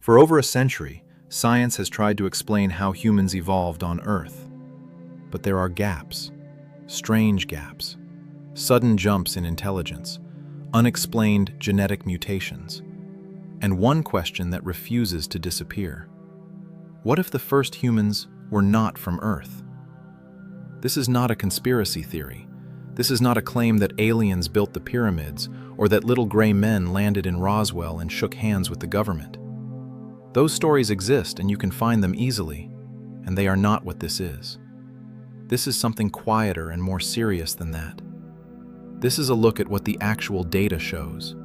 For over a century, science has tried to explain how humans evolved on Earth. But there are gaps, strange gaps, sudden jumps in intelligence, unexplained genetic mutations, and one question that refuses to disappear. What if the first humans were not from Earth? This is not a conspiracy theory. This is not a claim that aliens built the pyramids or that little gray men landed in Roswell and shook hands with the government. Those stories exist and you can find them easily, and they are not what this is. This is something quieter and more serious than that. This is a look at what the actual data shows,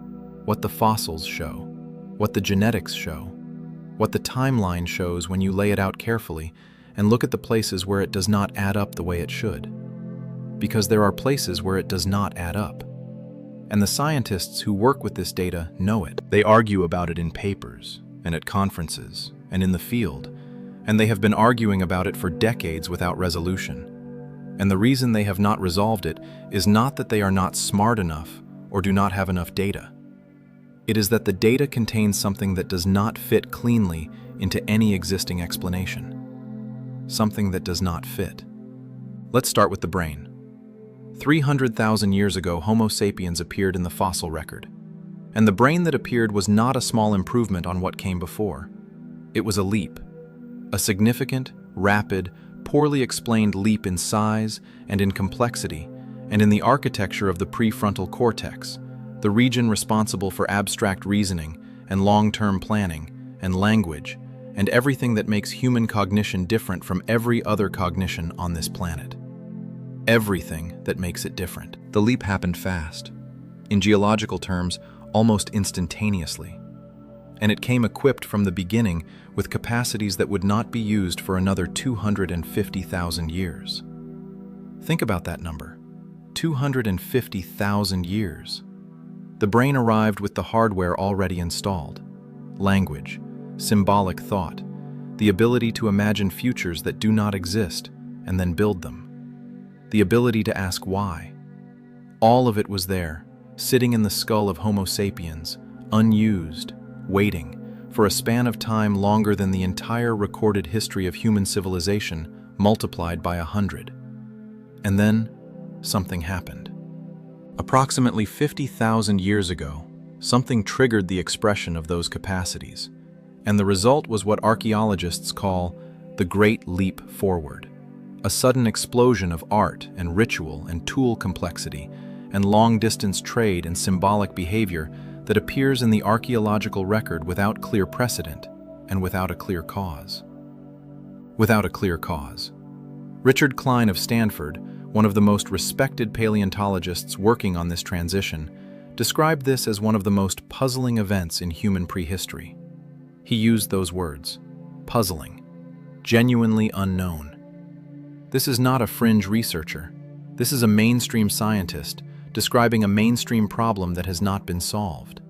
what the fossils show, what the genetics show, what the timeline shows when you lay it out carefully and look at the places where it does not add up the way it should. Because there are places where it does not add up. And the scientists who work with this data know it. They argue about it in papers, and at conferences, and in the field, and they have been arguing about it for decades without resolution. And the reason they have not resolved it is not that they are not smart enough or do not have enough data. It is that the data contains something that does not fit cleanly into any existing explanation. Something that does not fit. Let's start with the brain. 300,000 years ago, Homo sapiens appeared in the fossil record. And the brain that appeared was not a small improvement on what came before. It was a leap. A significant, rapid, poorly explained leap in size and in complexity, and in the architecture of the prefrontal cortex, the region responsible for abstract reasoning and long-term planning and language, and everything that makes human cognition different from every other cognition on this planet. Everything that makes it different. The leap happened fast. In geological terms, almost instantaneously. And it came equipped from the beginning with capacities that would not be used for another 250,000 years. Think about that number. 250,000 years. The brain arrived with the hardware already installed. Language, symbolic thought, the ability to imagine futures that do not exist and then build them. The ability to ask why. All of it was there, sitting in the skull of Homo sapiens, unused, waiting, for a span of time longer than the entire recorded history of human civilization multiplied by 100. And then, something happened. Approximately 50,000 years ago, something triggered the expression of those capacities, and the result was what archaeologists call the Great Leap Forward, a sudden explosion of art and ritual and tool complexity and long-distance trade and symbolic behavior that appears in the archaeological record without clear precedent and without a clear cause. Without a clear cause. Richard Klein of Stanford, one of the most respected paleontologists working on this transition, described this as one of the most puzzling events in human prehistory. He used those words, puzzling, genuinely unknown. This is not a fringe researcher. This is a mainstream scientist describing a mainstream problem that has not been solved.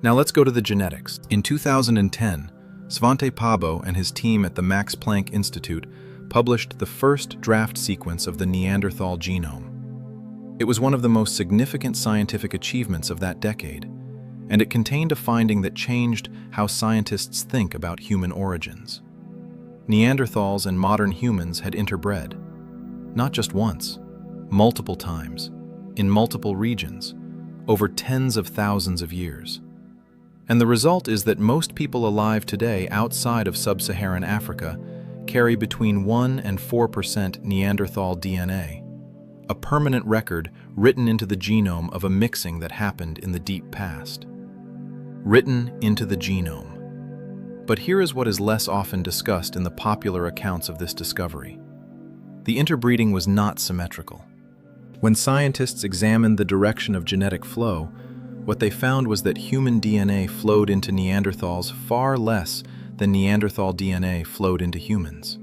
Now let's go to the genetics. In 2010, Svante Pääbo and his team at the Max Planck Institute published the first draft sequence of the Neanderthal genome. It was one of the most significant scientific achievements of that decade, and it contained a finding that changed how scientists think about human origins. Neanderthals and modern humans had interbred, not just once, multiple times, in multiple regions, over tens of thousands of years. And the result is that most people alive today outside of sub-Saharan Africa carry between 1 and 4% Neanderthal DNA, a permanent record written into the genome of a mixing that happened in the deep past. Written into the genome. But here is what is less often discussed in the popular accounts of this discovery. The interbreeding was not symmetrical. When scientists examined the direction of genetic flow, what they found was that human DNA flowed into Neanderthals far less than Neanderthal DNA flowed into humans.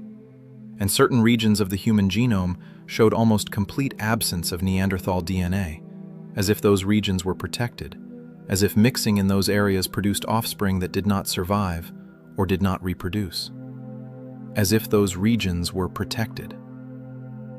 And certain regions of the human genome showed almost complete absence of Neanderthal DNA, as if those regions were protected, as if mixing in those areas produced offspring that did not survive or did not reproduce. As if those regions were protected.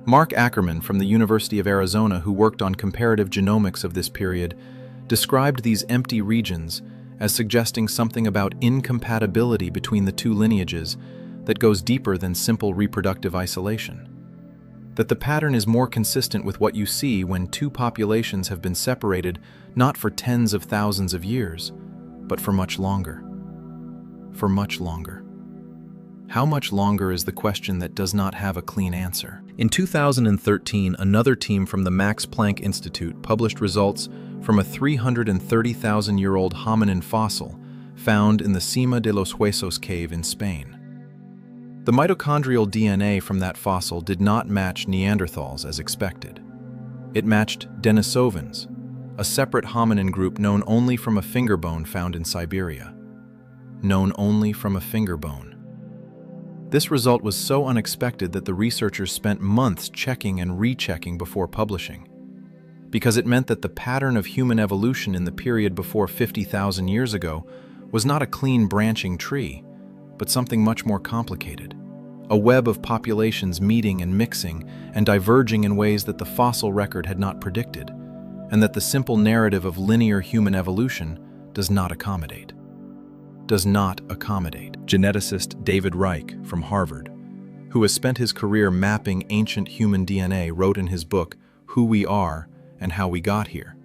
Mark Ackerman from the University of Arizona, who worked on comparative genomics of this period, described these empty regions as suggesting something about incompatibility between the two lineages that goes deeper than simple reproductive isolation. That the pattern is more consistent with what you see when two populations have been separated not for tens of thousands of years, but for much longer. For much longer. How much longer is the question that does not have a clean answer. In 2013, another team from the Max Planck Institute published results from a 330,000-year-old hominin fossil found in the Cima de los Huesos cave in Spain. The mitochondrial DNA from that fossil did not match Neanderthals as expected. It matched Denisovans, a separate hominin group known only from a finger bone found in Siberia. Known only from a finger bone. This result was so unexpected that the researchers spent months checking and rechecking before publishing, because it meant that the pattern of human evolution in the period before 50,000 years ago was not a clean branching tree, but something much more complicated. A web of populations meeting and mixing and diverging in ways that the fossil record had not predicted, and that the simple narrative of linear human evolution does not accommodate. Geneticist David Reich from Harvard, who has spent his career mapping ancient human DNA, wrote in his book, Who We Are and How We Got Here,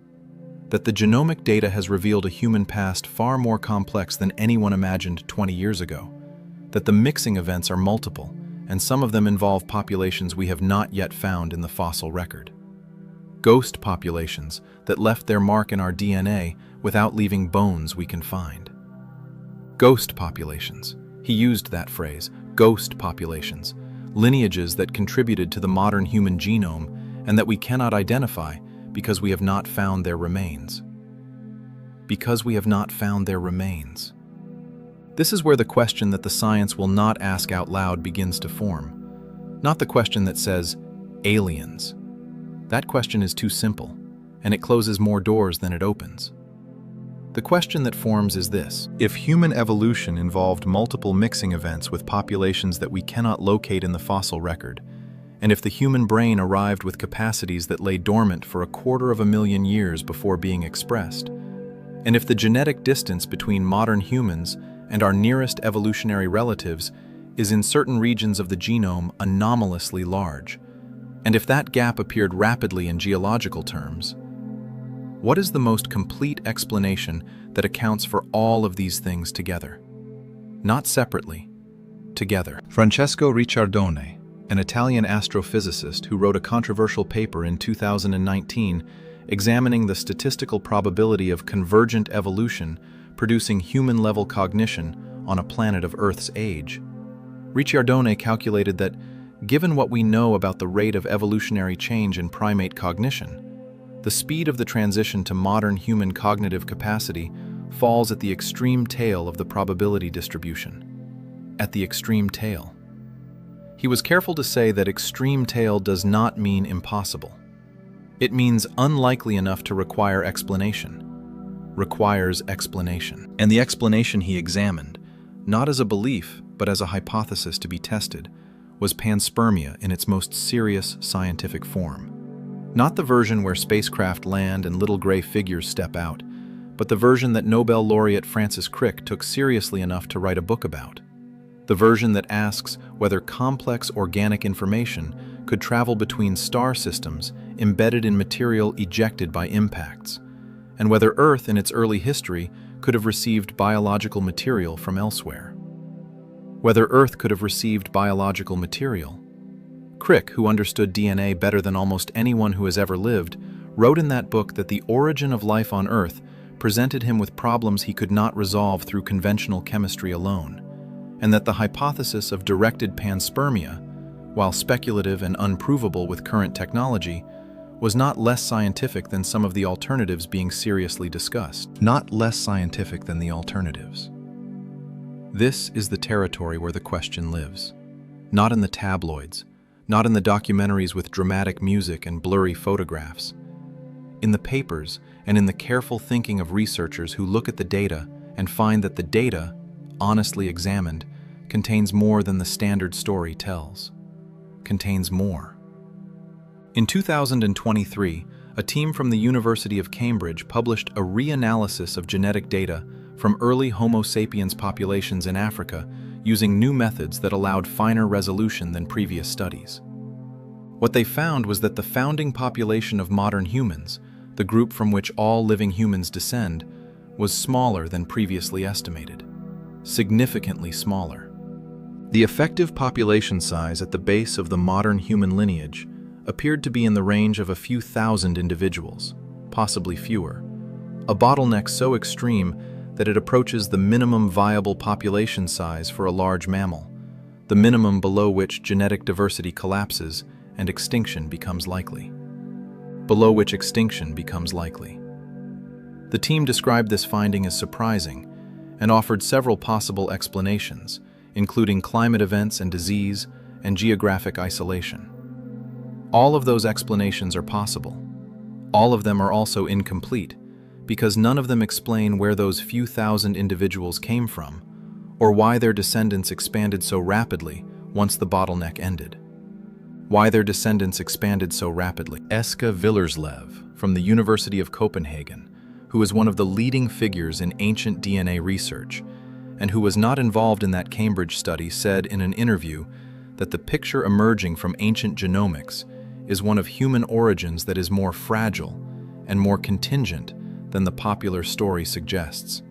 that the genomic data has revealed a human past far more complex than anyone imagined 20 years ago, that the mixing events are multiple, and some of them involve populations we have not yet found in the fossil record. Ghost populations that left their mark in our DNA without leaving bones we can find. Ghost populations. He used that phrase, ghost populations, lineages that contributed to the modern human genome and that we cannot identify because we have not found their remains. Because we have not found their remains. This is where the question that the science will not ask out loud begins to form. Not the question that says, aliens. That question is too simple, and it closes more doors than it opens. The question that forms is this: if human evolution involved multiple mixing events with populations that we cannot locate in the fossil record, and if the human brain arrived with capacities that lay dormant for 250,000 years before being expressed, and if the genetic distance between modern humans and our nearest evolutionary relatives is in certain regions of the genome anomalously large, and if that gap appeared rapidly in geological terms, what is the most complete explanation that accounts for all of these things together? Not separately, together. Francesco Ricciardone, an Italian astrophysicist who wrote a controversial paper in 2019 examining the statistical probability of convergent evolution producing human-level cognition on a planet of Earth's age. Ricciardone calculated that, given what we know about the rate of evolutionary change in primate cognition, the speed of the transition to modern human cognitive capacity falls at the extreme tail of the probability distribution. At the extreme tail. He was careful to say that extreme tail does not mean impossible. It means unlikely enough to require explanation. Requires explanation. And the explanation he examined, not as a belief, but as a hypothesis to be tested, was panspermia in its most serious scientific form. Not the version where spacecraft land and little gray figures step out, but the version that Nobel laureate Francis Crick took seriously enough to write a book about. The version that asks whether complex organic information could travel between star systems embedded in material ejected by impacts, and whether Earth in its early history could have received biological material from elsewhere. Whether Earth could have received biological material. Crick, who understood DNA better than almost anyone who has ever lived, wrote in that book that the origin of life on Earth presented him with problems he could not resolve through conventional chemistry alone, and that the hypothesis of directed panspermia, while speculative and unprovable with current technology, was not less scientific than some of the alternatives being seriously discussed. Not less scientific than the alternatives. This is the territory where the question lives. Not in the tabloids, not in the documentaries with dramatic music and blurry photographs. In the papers and in the careful thinking of researchers who look at the data and find that the data, honestly examined, contains more than the standard story tells. Contains more. In 2023, a team from the University of Cambridge published a reanalysis of genetic data from early Homo sapiens populations in Africa using new methods that allowed finer resolution than previous studies. What they found was that the founding population of modern humans, the group from which all living humans descend, was smaller than previously estimated, significantly smaller. The effective population size at the base of the modern human lineage appeared to be in the range of a few thousand individuals, possibly fewer, a bottleneck so extreme that it approaches the minimum viable population size for a large mammal, the minimum below which genetic diversity collapses and extinction becomes likely. Below which extinction becomes likely. The team described this finding as surprising and offered several possible explanations, including climate events and disease and geographic isolation. All of those explanations are possible. All of them are also incomplete, because none of them explain where those few thousand individuals came from, or why their descendants expanded so rapidly once the bottleneck ended. Why their descendants expanded so rapidly. Eske Villerslev from the University of Copenhagen, who is one of the leading figures in ancient DNA research, and who was not involved in that Cambridge study, said in an interview that the picture emerging from ancient genomics is one of human origins that is more fragile and more contingent than the popular story suggests,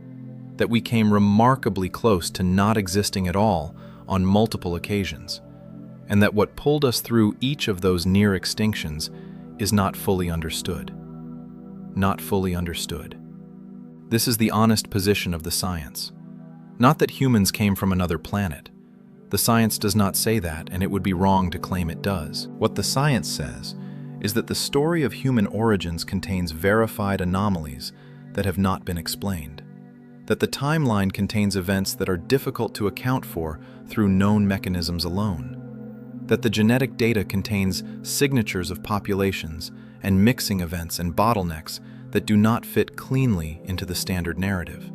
that we came remarkably close to not existing at all on multiple occasions, and that what pulled us through each of those near extinctions is not fully understood. Not fully understood. This is the honest position of the science. Not that humans came from another planet. The science does not say that, and it would be wrong to claim it does. What the science says is that the story of human origins contains verified anomalies that have not been explained. That the timeline contains events that are difficult to account for through known mechanisms alone. That the genetic data contains signatures of populations and mixing events and bottlenecks that do not fit cleanly into the standard narrative.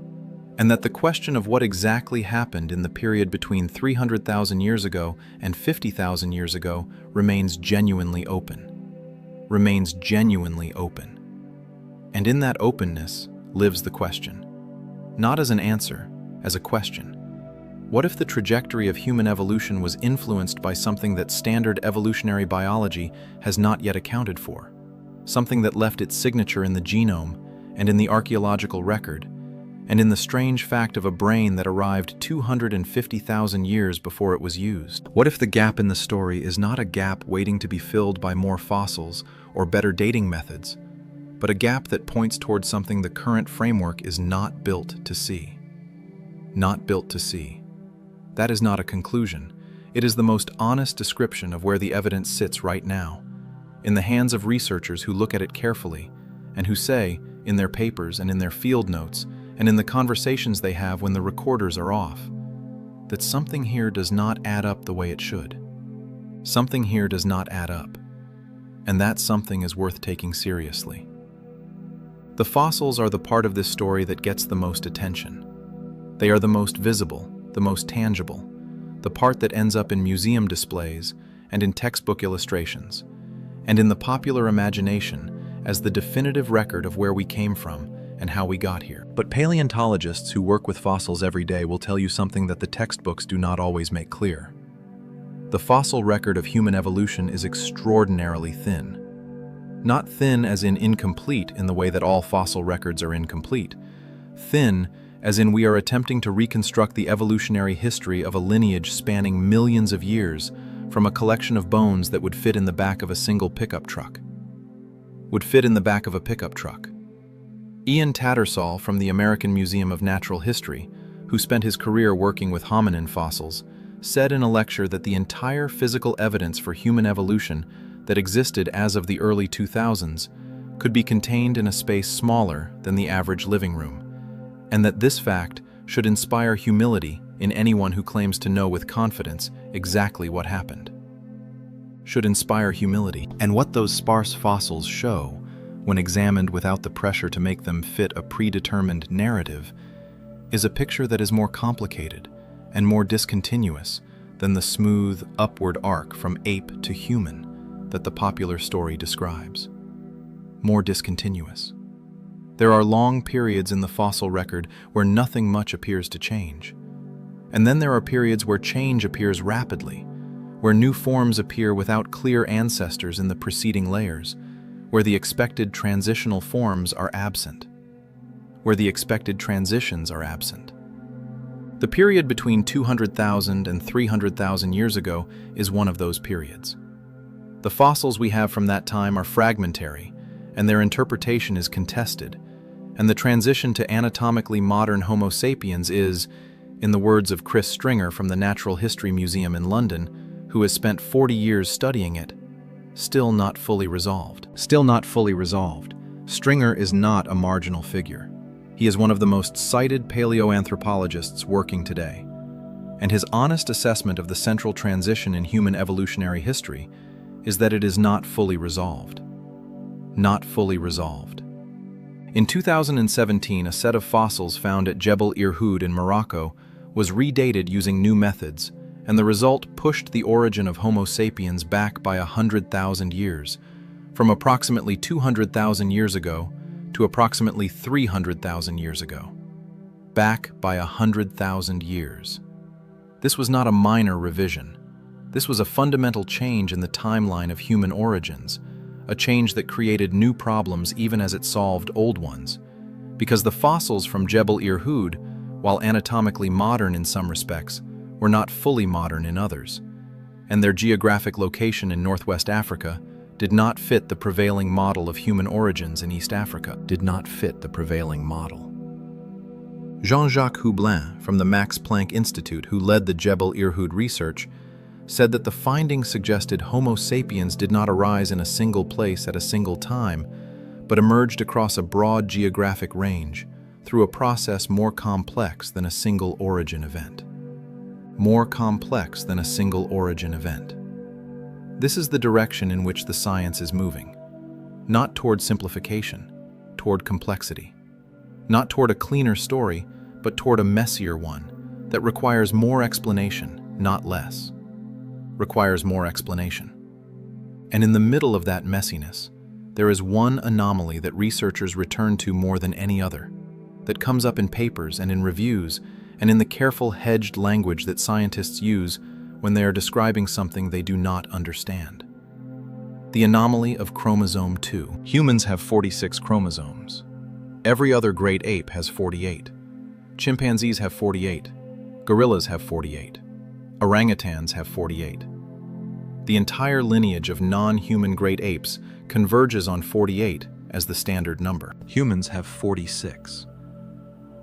And that the question of what exactly happened in the period between 300,000 years ago and 50,000 years ago remains genuinely open. Remains genuinely open. And in that openness lives the question. Not as an answer, as a question. What if the trajectory of human evolution was influenced by something that standard evolutionary biology has not yet accounted for? Something that left its signature in the genome and in the archaeological record, and in the strange fact of a brain that arrived 250,000 years before it was used. What if the gap in the story is not a gap waiting to be filled by more fossils or better dating methods, but a gap that points towards something the current framework is not built to see? Not built to see. That is not a conclusion. It is the most honest description of where the evidence sits right now, in the hands of researchers who look at it carefully and who say, in their papers and in their field notes, and in the conversations they have when the recorders are off, that something here does not add up the way it should. Something here does not add up, and that something is worth taking seriously. The fossils are the part of this story that gets the most attention. They are the most visible, the most tangible, the part that ends up in museum displays and in textbook illustrations, and in the popular imagination as the definitive record of where we came from and how we got here. But paleontologists who work with fossils every day will tell you something that the textbooks do not always make clear. The fossil record of human evolution is extraordinarily thin. Not thin as in incomplete in the way that all fossil records are incomplete. Thin as in we are attempting to reconstruct the evolutionary history of a lineage spanning millions of years from a collection of bones that would fit in the back of a single pickup truck. Would fit in the back of a pickup truck. Ian Tattersall from the American Museum of Natural History, who spent his career working with hominin fossils, said in a lecture that the entire physical evidence for human evolution that existed as of the early 2000s could be contained in a space smaller than the average living room, and that this fact should inspire humility in anyone who claims to know with confidence exactly what happened. Should inspire humility. And what those sparse fossils show, when examined without the pressure to make them fit a predetermined narrative, is a picture that is more complicated and more discontinuous than the smooth, upward arc from ape to human that the popular story describes. More discontinuous. There are long periods in the fossil record where nothing much appears to change. And then there are periods where change appears rapidly, where new forms appear without clear ancestors in the preceding layers, where the expected transitional forms are absent, where the expected transitions are absent. The period between 200,000 and 300,000 years ago is one of those periods. The fossils we have from that time are fragmentary, and their interpretation is contested, and the transition to anatomically modern Homo sapiens is, in the words of Chris Stringer from the Natural History Museum in London, who has spent 40 years studying it, still not fully resolved. Still not fully resolved. Stringer is not a marginal figure. He is one of the most cited paleoanthropologists working today, and his honest assessment of the central transition in human evolutionary history is that it is not fully resolved. Not fully resolved. In 2017, a set of fossils found at Jebel Irhoud in Morocco was redated using new methods, and the result pushed the origin of Homo sapiens back by 100,000 years, from approximately 200,000 years ago to approximately 300,000 years ago. Back by 100,000 years. This was not a minor revision. This was a fundamental change in the timeline of human origins, a change that created new problems even as it solved old ones, because the fossils from Jebel Irhoud, while anatomically modern in some respects, were not fully modern in others, and their geographic location in Northwest Africa did not fit the prevailing model of human origins in East Africa. Did not fit the prevailing model. Jean-Jacques Houblin from the Max Planck Institute, who led the Jebel Irhoud research, said that the findings suggested Homo sapiens did not arise in a single place at a single time, but emerged across a broad geographic range through a process more complex than a single origin event. More complex than a single origin event. This is the direction in which the science is moving. Not toward simplification, toward complexity. Not toward a cleaner story, but toward a messier one that requires more explanation, not less. Requires more explanation. And in the middle of that messiness, there is one anomaly that researchers return to more than any other, that comes up in papers and in reviews and in the careful hedged language that scientists use when they are describing something they do not understand. The anomaly of chromosome 2. Humans have 46 chromosomes. Every other great ape has 48. Chimpanzees have 48. Gorillas have 48. Orangutans have 48. The entire lineage of non-human great apes converges on 48 as the standard number. Humans have 46.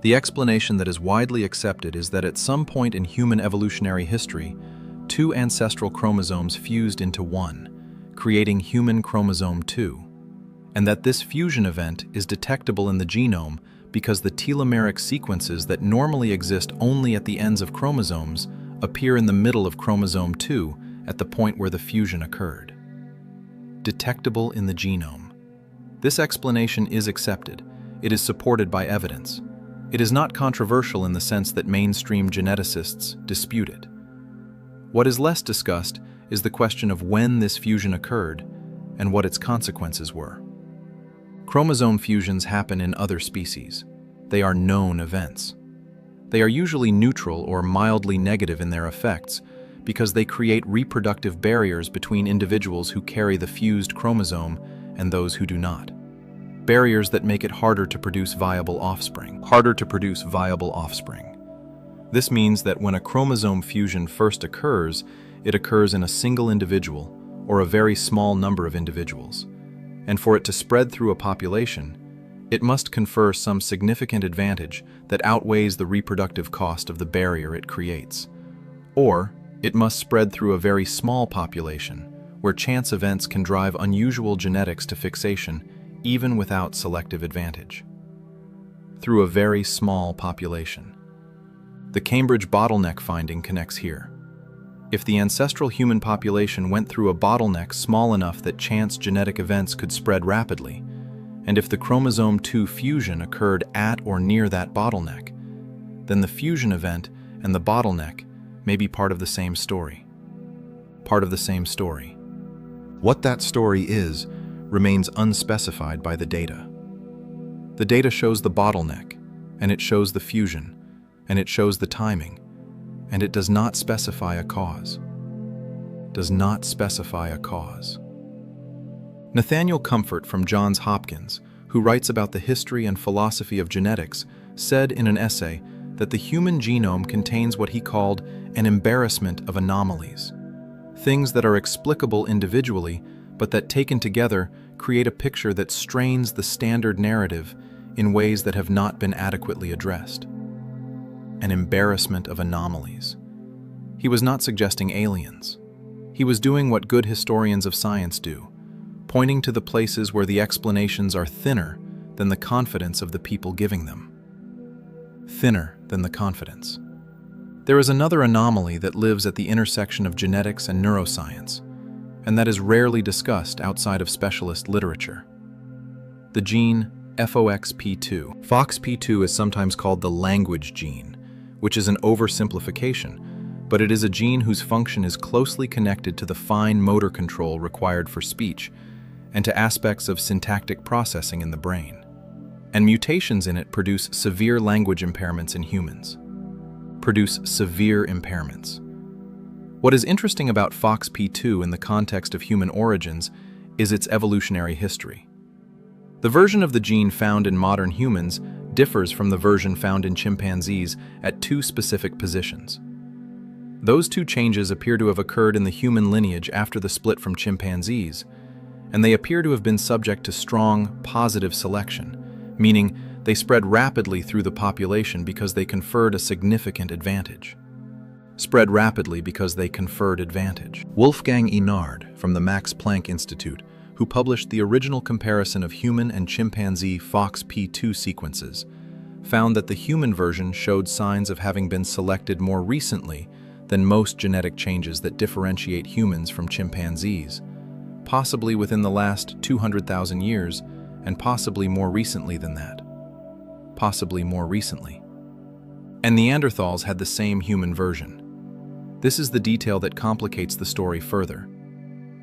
The explanation that is widely accepted is that at some point in human evolutionary history, two ancestral chromosomes fused into one, creating human chromosome 2, and that this fusion event is detectable in the genome because the telomeric sequences that normally exist only at the ends of chromosomes appear in the middle of chromosome 2 at the point where the fusion occurred. Detectable in the genome. This explanation is accepted. It is supported by evidence. It is not controversial in the sense that mainstream geneticists dispute it. What is less discussed is the question of when this fusion occurred and what its consequences were. Chromosome fusions happen in other species. They are known events. They are usually neutral or mildly negative in their effects because they create reproductive barriers between individuals who carry the fused chromosome and those who do not. Barriers that make it harder to produce viable offspring. Harder to produce viable offspring. This means that when a chromosome fusion first occurs, it occurs in a single individual or a very small number of individuals. And for it to spread through a population, it must confer some significant advantage that outweighs the reproductive cost of the barrier it creates. Or it must spread through a very small population, where chance events can drive unusual genetics to fixation even without selective advantage. Through a very small population. The Cambridge bottleneck finding connects here. If the ancestral human population went through a bottleneck small enough that chance genetic events could spread rapidly, and if the chromosome 2 fusion occurred at or near that bottleneck, then the fusion event and the bottleneck may be part of the same story. Part of the same story. What that story is remains unspecified by the data. The data shows the bottleneck, and it shows the fusion, and it shows the timing, and it does not specify a cause. Does not specify a cause. Nathaniel Comfort from Johns Hopkins, who writes about the history and philosophy of genetics, said in an essay that the human genome contains what he called an embarrassment of anomalies, things that are explicable individually, but that taken together create a picture that strains the standard narrative in ways that have not been adequately addressed. An embarrassment of anomalies. He was not suggesting aliens. He was doing what good historians of science do, pointing to the places where the explanations are thinner than the confidence of the people giving them. Thinner than the confidence. There is another anomaly that lives at the intersection of genetics and neuroscience, and that is rarely discussed outside of specialist literature. The gene FOXP2. FOXP2 is sometimes called the language gene, which is an oversimplification, but it is a gene whose function is closely connected to the fine motor control required for speech and to aspects of syntactic processing in the brain. And mutations in it produce severe language impairments in humans. Produce severe impairments. What is interesting about FOXP2 in the context of human origins is its evolutionary history. The version of the gene found in modern humans differs from the version found in chimpanzees at two specific positions. Those two changes appear to have occurred in the human lineage after the split from chimpanzees, and they appear to have been subject to strong, positive selection, meaning they spread rapidly through the population because they conferred a significant advantage. Spread rapidly because they conferred advantage. Wolfgang Inard from the Max Planck Institute, who published the original comparison of human and chimpanzee FOXP2 sequences, found that the human version showed signs of having been selected more recently than most genetic changes that differentiate humans from chimpanzees, possibly within the last 200,000 years, and possibly more recently than that. Possibly more recently. And Neanderthals had the same human version. This is the detail that complicates the story further.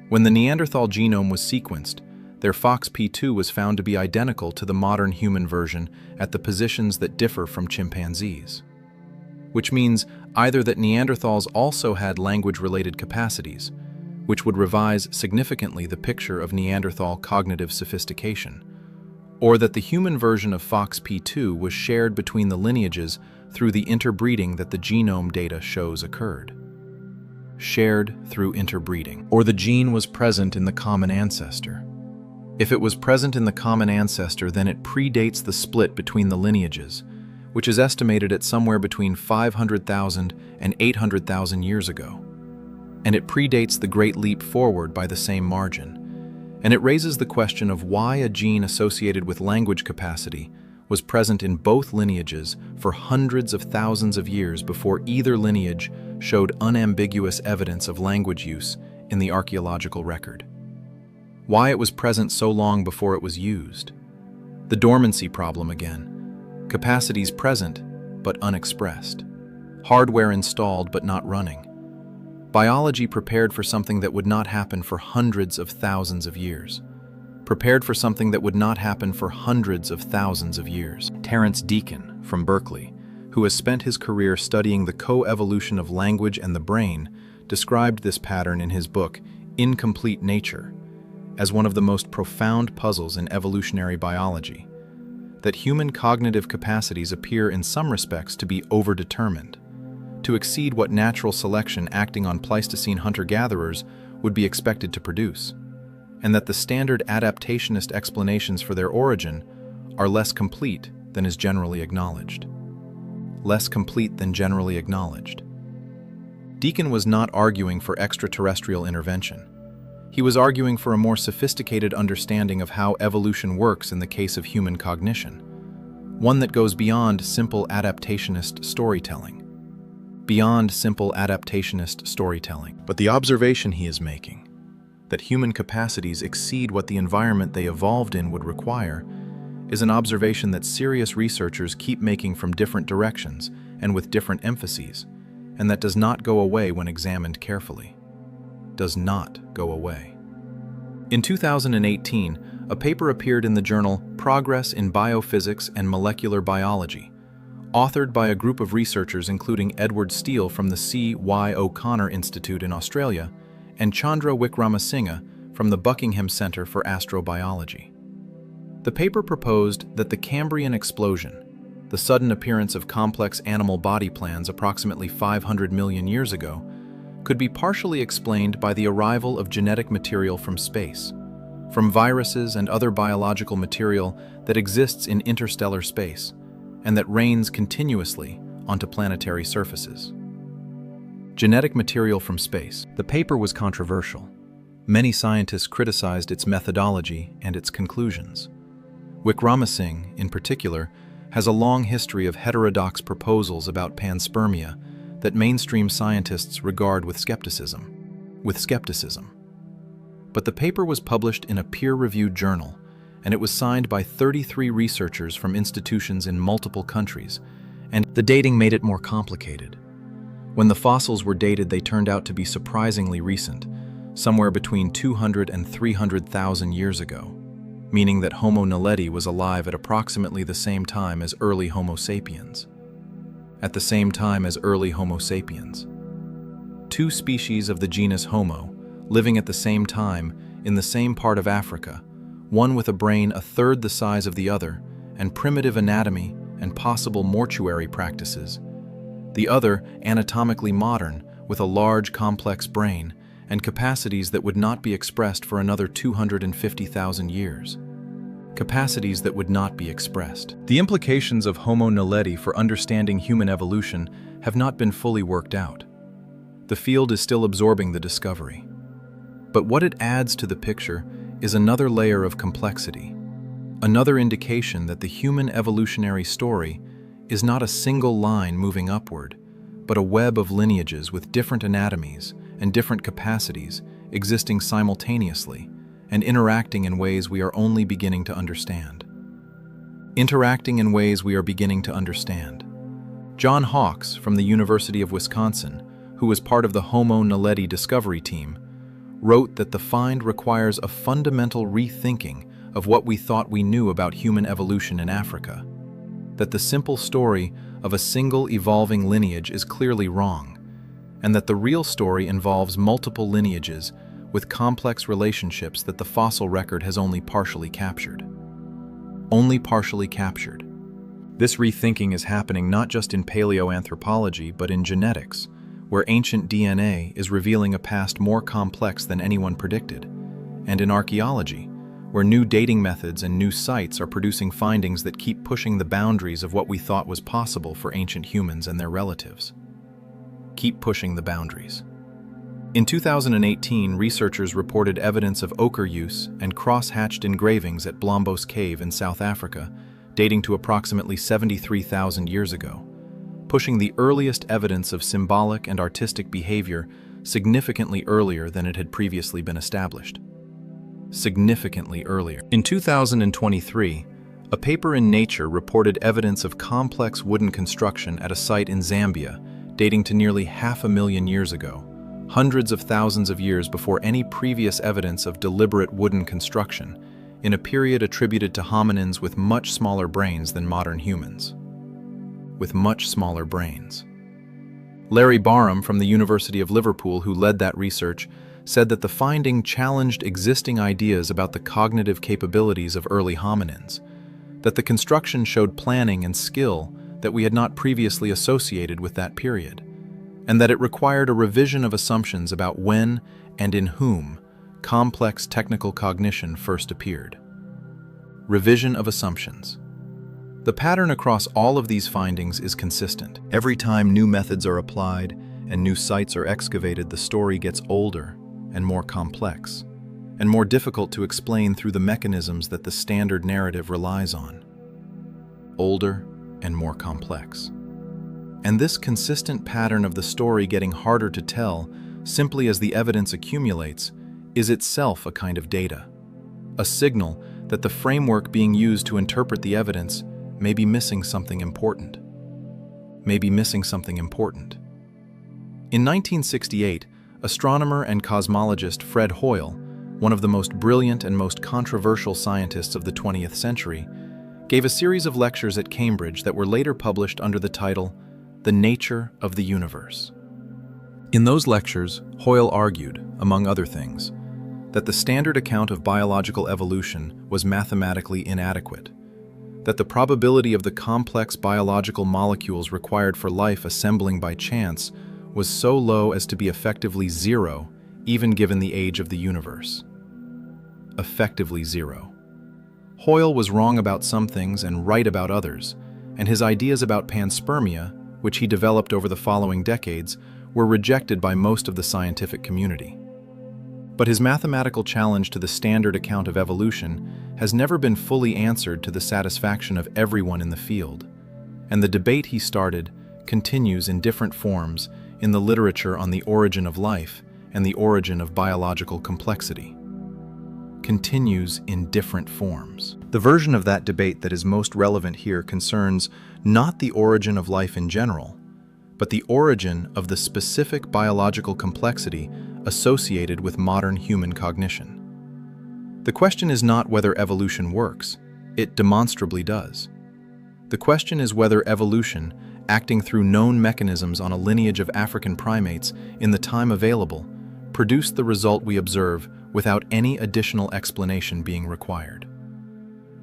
When the Neanderthal genome was sequenced, their FOXP2 was found to be identical to the modern human version at the positions that differ from chimpanzees. Which means either that Neanderthals also had language-related capacities, which would revise significantly the picture of Neanderthal cognitive sophistication, or that the human version of FOXP2 was shared between the lineages through the interbreeding that the genome data shows occurred. Shared through interbreeding. Or the gene was present in the common ancestor. If it was present in the common ancestor, then it predates the split between the lineages, which is estimated at somewhere between 500,000 and 800,000 years ago. And it predates the Great Leap Forward by the same margin. And it raises the question of why a gene associated with language capacity was present in both lineages for hundreds of thousands of years before either lineage showed unambiguous evidence of language use in the archaeological record. Why it was present so long before it was used. The dormancy problem again. Capacities present, but unexpressed. Hardware installed, but not running. Biology prepared for something that would not happen for hundreds of thousands of years. Prepared for something that would not happen for hundreds of thousands of years. Terence Deacon from Berkeley, who has spent his career studying the co-evolution of language and the brain, described this pattern in his book, Incomplete Nature, as one of the most profound puzzles in evolutionary biology. That human cognitive capacities appear in some respects to be overdetermined, to exceed what natural selection acting on Pleistocene hunter-gatherers would be expected to produce, and that the standard adaptationist explanations for their origin are less complete than is generally acknowledged. Less complete than generally acknowledged. Deacon was not arguing for extraterrestrial intervention. He was arguing for a more sophisticated understanding of how evolution works in the case of human cognition, one that goes beyond simple adaptationist storytelling. Beyond simple adaptationist storytelling. But the observation he is making, that human capacities exceed what the environment they evolved in would require, is an observation that serious researchers keep making from different directions and with different emphases, and that does not go away when examined carefully. Does not go away. In 2018, a paper appeared in the journal Progress in Biophysics and Molecular Biology, authored by a group of researchers including Edward Steele from the C.Y. O'Connor Institute in Australia and Chandra Wickramasinghe from the Buckingham Centre for Astrobiology. The paper proposed that the Cambrian explosion, the sudden appearance of complex animal body plans approximately 500 million years ago, could be partially explained by the arrival of genetic material from space, from viruses and other biological material that exists in interstellar space, and that rains continuously onto planetary surfaces. Genetic material from space. The paper was controversial. Many scientists criticized its methodology and its conclusions. Wickramasinghe, in particular, has a long history of heterodox proposals about panspermia that mainstream scientists regard with skepticism. But the paper was published in a peer-reviewed journal, and it was signed by 33 researchers from institutions in multiple countries, and the dating made it more complicated. When the fossils were dated, they turned out to be surprisingly recent, somewhere between 200 and 300,000 years ago, meaning that Homo naledi was alive at approximately the same time as early Homo sapiens. Two species of the genus Homo, living at the same time in the same part of Africa, one with a brain a third the size of the other and primitive anatomy and possible mortuary practices. The other anatomically modern with a large complex brain and capacities that would not be expressed for another 250,000 years. The implications of Homo naledi for understanding human evolution have not been fully worked out. The field is still absorbing the discovery. But what it adds to the picture is another layer of complexity, another indication that the human evolutionary story is not a single line moving upward, but a web of lineages with different anatomies and different capacities existing simultaneously and interacting in ways we are only beginning to understand. John Hawks from the University of Wisconsin, who was part of the Homo naledi discovery team, wrote that the find requires a fundamental rethinking of what we thought we knew about human evolution in Africa, that the simple story of a single evolving lineage is clearly wrong, and that the real story involves multiple lineages with complex relationships that the fossil record has only partially captured. This rethinking is happening not just in paleoanthropology, but in genetics, where ancient DNA is revealing a past more complex than anyone predicted, and in archaeology, where new dating methods and new sites are producing findings that keep pushing the boundaries of what we thought was possible for ancient humans and their relatives. In 2018, researchers reported evidence of ochre use and cross-hatched engravings at Blombos Cave in South Africa, dating to approximately 73,000 years ago, pushing the earliest evidence of symbolic and artistic behavior significantly earlier than it had previously been established. In 2023, a paper in Nature reported evidence of complex wooden construction at a site in Zambia dating to nearly 500,000 years ago, hundreds of thousands of years before any previous evidence of deliberate wooden construction, in a period attributed to hominins with much smaller brains than modern humans. Larry Barham from the University of Liverpool, who led that research, said that the finding challenged existing ideas about the cognitive capabilities of early hominins, that the construction showed planning and skill that we had not previously associated with that period, and that it required a revision of assumptions about when and in whom complex technical cognition first appeared. Revision of assumptions. The pattern across all of these findings is consistent. Every time new methods are applied and new sites are excavated, the story gets older and more complex, and more difficult to explain through the mechanisms that the standard narrative relies on. Older and more complex. And this consistent pattern of the story getting harder to tell simply as the evidence accumulates is itself a kind of data, a signal that the framework being used to interpret the evidence may be missing something important. In 1968, astronomer and cosmologist Fred Hoyle one of the most brilliant and most controversial scientists of the 20th century, gave a series of lectures at Cambridge that were later published under the title, The Nature of the Universe. In those lectures, Hoyle argued, among other things, that the standard account of biological evolution was mathematically inadequate, that the probability of the complex biological molecules required for life assembling by chance was so low as to be effectively zero, even given the age of the universe. Effectively zero. Hoyle was wrong about some things and right about others, and his ideas about panspermia, which he developed over the following decades, were rejected by most of the scientific community. But his mathematical challenge to the standard account of evolution has never been fully answered to the satisfaction of everyone in the field, and the debate he started continues in different forms in the literature on the origin of life and the origin of biological complexity. Continues in different forms. The version of that debate that is most relevant here concerns not the origin of life in general, but the origin of the specific biological complexity associated with modern human cognition. The question is not whether evolution works. It demonstrably does. The question is whether evolution, acting through known mechanisms on a lineage of African primates in the time available, produced the result we observe without any additional explanation being required.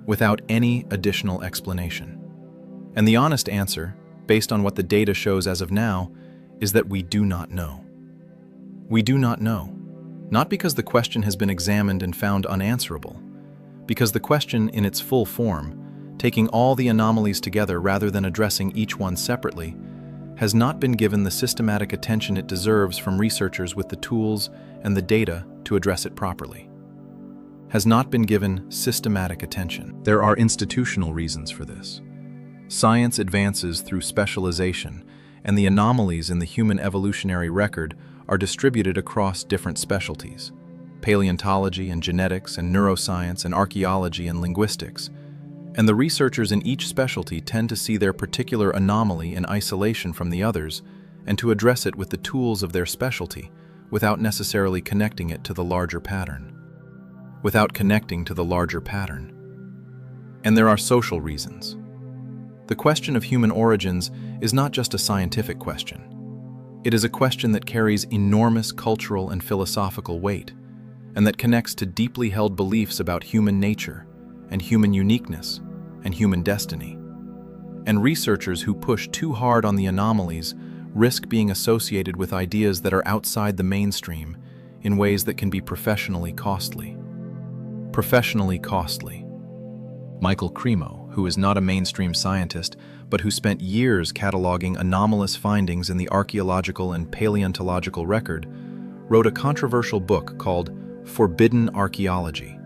Without any additional explanation. And the honest answer, based on what the data shows as of now, is that we do not know. We do not know, not because the question has been examined and found unanswerable, because the question in its full form, taking all the anomalies together rather than addressing each one separately, has not been given the systematic attention it deserves from researchers with the tools and the data to address it properly. Has not been given systematic attention. There are institutional reasons for this. Science advances through specialization, and the anomalies in the human evolutionary record are distributed across different specialties: paleontology and genetics and neuroscience and archaeology and linguistics. And the researchers in each specialty tend to see their particular anomaly in isolation from the others and to address it with the tools of their specialty without necessarily connecting it to the larger pattern. Without connecting to the larger pattern. And there are social reasons. The question of human origins is not just a scientific question. It is a question that carries enormous cultural and philosophical weight, and that connects to deeply held beliefs about human nature, and human uniqueness, and human destiny. And researchers who push too hard on the anomalies risk being associated with ideas that are outside the mainstream in ways that can be professionally costly. Professionally costly. Michael Cremo, who is not a mainstream scientist, but who spent years cataloging anomalous findings in the archaeological and paleontological record, wrote a controversial book called Forbidden Archaeology,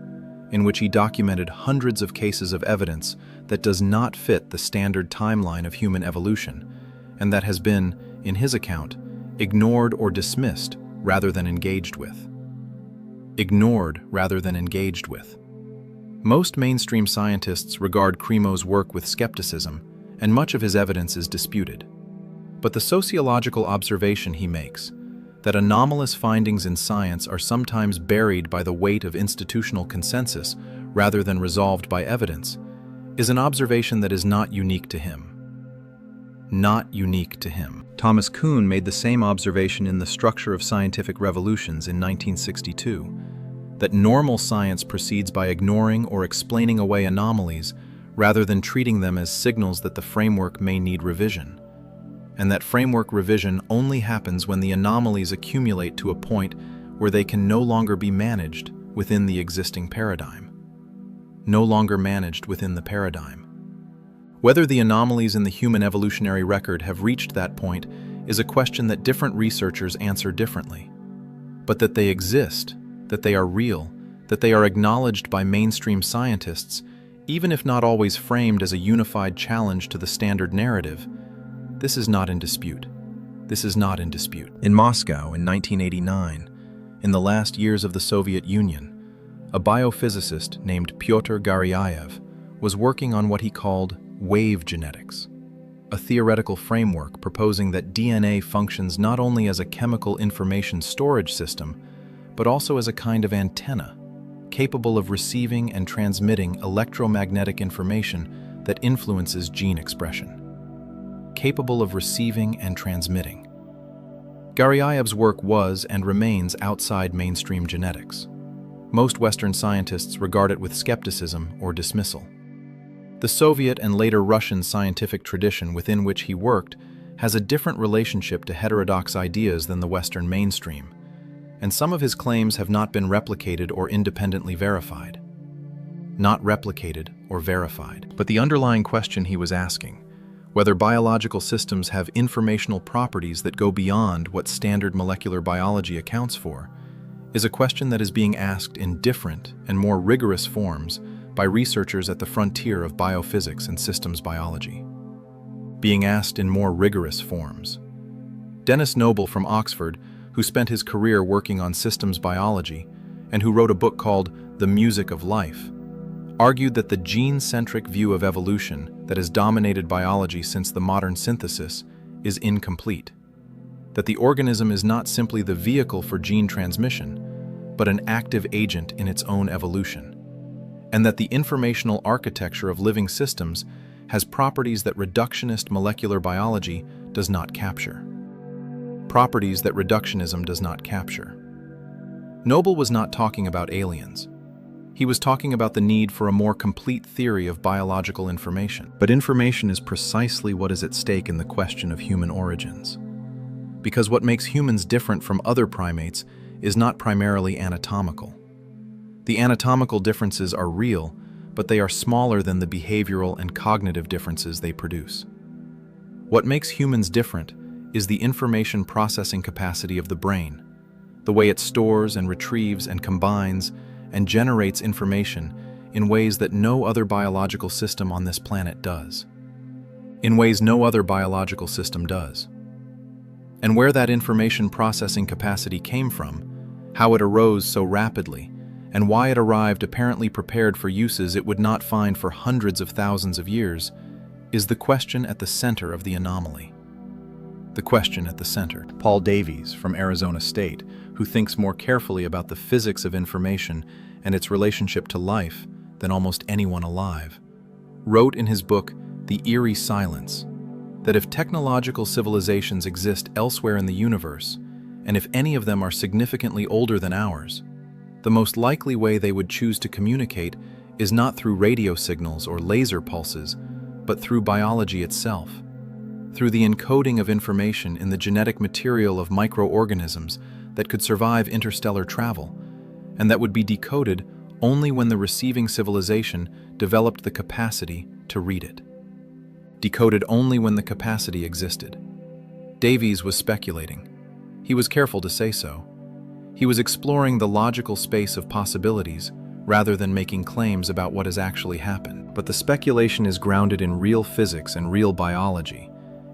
in which he documented hundreds of cases of evidence that does not fit the standard timeline of human evolution, and that has been, in his account, ignored or dismissed rather than engaged with. Ignored rather than engaged with. Most mainstream scientists regard Cremo's work with skepticism, and much of his evidence is disputed. But the sociological observation he makes, that anomalous findings in science are sometimes buried by the weight of institutional consensus rather than resolved by evidence, is an observation that is not unique to him. Not unique to him. Thomas Kuhn made the same observation in The Structure of Scientific Revolutions in 1962, that normal science proceeds by ignoring or explaining away anomalies rather than treating them as signals that the framework may need revision, and that framework revision only happens when the anomalies accumulate to a point where they can no longer be managed within the existing paradigm. No longer managed within the paradigm. Whether the anomalies in the human evolutionary record have reached that point is a question that different researchers answer differently. But that they exist, that they are real, that they are acknowledged by mainstream scientists, even if not always framed as a unified challenge to the standard narrative, this is not in dispute. This is not in dispute. In Moscow in 1989, in the last years of the Soviet Union, a biophysicist named Pyotr Garyaev was working on what he called wave genetics, a theoretical framework proposing that DNA functions not only as a chemical information storage system, but also as a kind of antenna, capable of receiving and transmitting electromagnetic information that influences gene expression. Capable of receiving and transmitting. Garyaev's work was and remains outside mainstream genetics. Most Western scientists regard it with skepticism or dismissal. The Soviet and later Russian scientific tradition within which he worked has a different relationship to heterodox ideas than the Western mainstream, and some of his claims have not been replicated or independently verified. Not replicated or verified. But the underlying question he was asking, whether biological systems have informational properties that go beyond what standard molecular biology accounts for, is a question that is being asked in different and more rigorous forms by researchers at the frontier of biophysics and systems biology. Being asked in more rigorous forms. Dennis Noble from Oxford, who spent his career working on systems biology and who wrote a book called The Music of Life, argued that the gene-centric view of evolution that has dominated biology since the modern synthesis is incomplete. That the organism is not simply the vehicle for gene transmission, but an active agent in its own evolution, and that the informational architecture of living systems has properties that reductionist molecular biology does not capture. Properties that reductionism does not capture. Noble was not talking about aliens. He was talking about the need for a more complete theory of biological information. But information is precisely what is at stake in the question of human origins. Because what makes humans different from other primates is not primarily anatomical. The anatomical differences are real, but they are smaller than the behavioral and cognitive differences they produce. What makes humans different is the information processing capacity of the brain, the way it stores and retrieves and combines and generates information in ways that no other biological system on this planet does. In ways no other biological system does. And where that information processing capacity came from, how it arose so rapidly, and why it arrived apparently prepared for uses it would not find for hundreds of thousands of years, is the question at the center of the anomaly. The question at the center. Paul Davies from Arizona State, who thinks more carefully about the physics of information and its relationship to life than almost anyone alive, wrote in his book, The Eerie Silence, that if technological civilizations exist elsewhere in the universe, and if any of them are significantly older than ours, the most likely way they would choose to communicate is not through radio signals or laser pulses, but through biology itself, through the encoding of information in the genetic material of microorganisms that could survive interstellar travel, and that would be decoded only when the receiving civilization developed the capacity to read it. Decoded only when the capacity existed. Davies was speculating. He was careful to say so. He was exploring the logical space of possibilities rather than making claims about what has actually happened. But the speculation is grounded in real physics and real biology,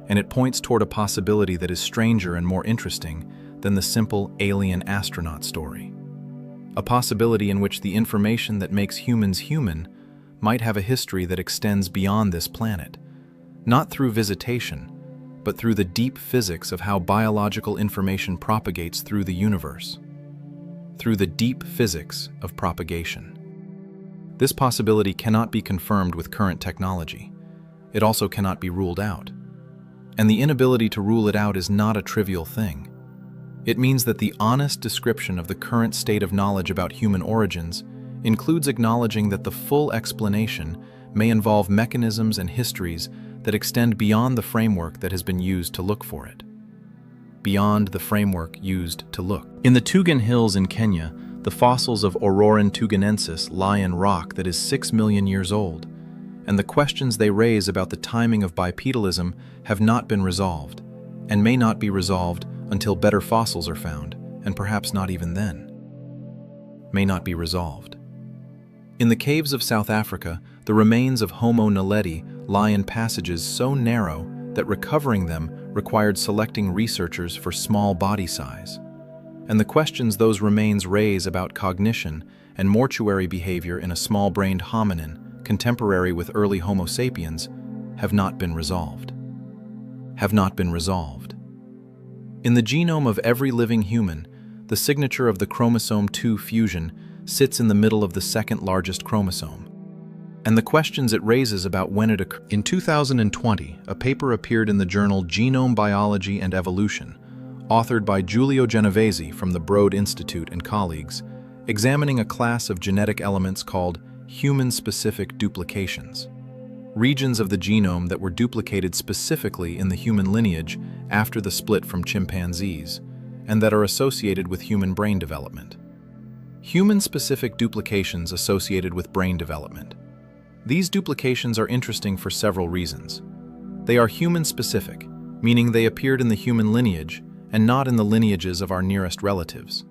and it points toward a possibility that is stranger and more interesting than the simple alien astronaut story. A possibility in which the information that makes humans human might have a history that extends beyond this planet, not through visitation, but through the deep physics of how biological information propagates through the universe. Through the deep physics of propagation. This possibility cannot be confirmed with current technology. It also cannot be ruled out. And the inability to rule it out is not a trivial thing. It means that the honest description of the current state of knowledge about human origins includes acknowledging that the full explanation may involve mechanisms and histories that extend beyond the framework that has been used to look for it. Beyond the framework used to look. In the Tugan Hills in Kenya, the fossils of Auroran tuganensis lie in rock that is 6 million years old, and the questions they raise about the timing of bipedalism have not been resolved, and may not be resolved until better fossils are found, and perhaps not even then. May not be resolved. In the caves of South Africa, the remains of Homo naledi lie in passages so narrow that recovering them required selecting researchers for small body size. And the questions those remains raise about cognition and mortuary behavior in a small-brained hominin contemporary with early Homo sapiens have not been resolved. Have not been resolved. In the genome of every living human, the signature of the chromosome 2 fusion sits in the middle of the second largest chromosome, and the questions it raises about when it occurs. In 2020, a paper appeared in the journal Genome Biology and Evolution, authored by Giulio Genovese from the Broad Institute and colleagues, examining a class of genetic elements called human-specific duplications, regions of the genome that were duplicated specifically in the human lineage after the split from chimpanzees, and that are associated with human brain development. Human-specific duplications associated with brain development. These duplications are interesting for several reasons. They are human-specific, meaning they appeared in the human lineage and not in the lineages of our nearest relatives.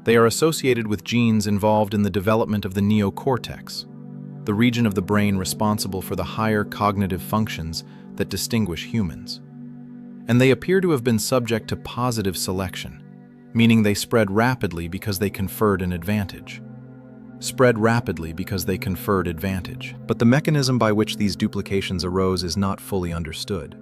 They are associated with genes involved in the development of the neocortex, the region of the brain responsible for the higher cognitive functions that distinguish humans. And they appear to have been subject to positive selection, meaning they spread rapidly because they conferred an advantage. But the mechanism by which these duplications arose is not fully understood.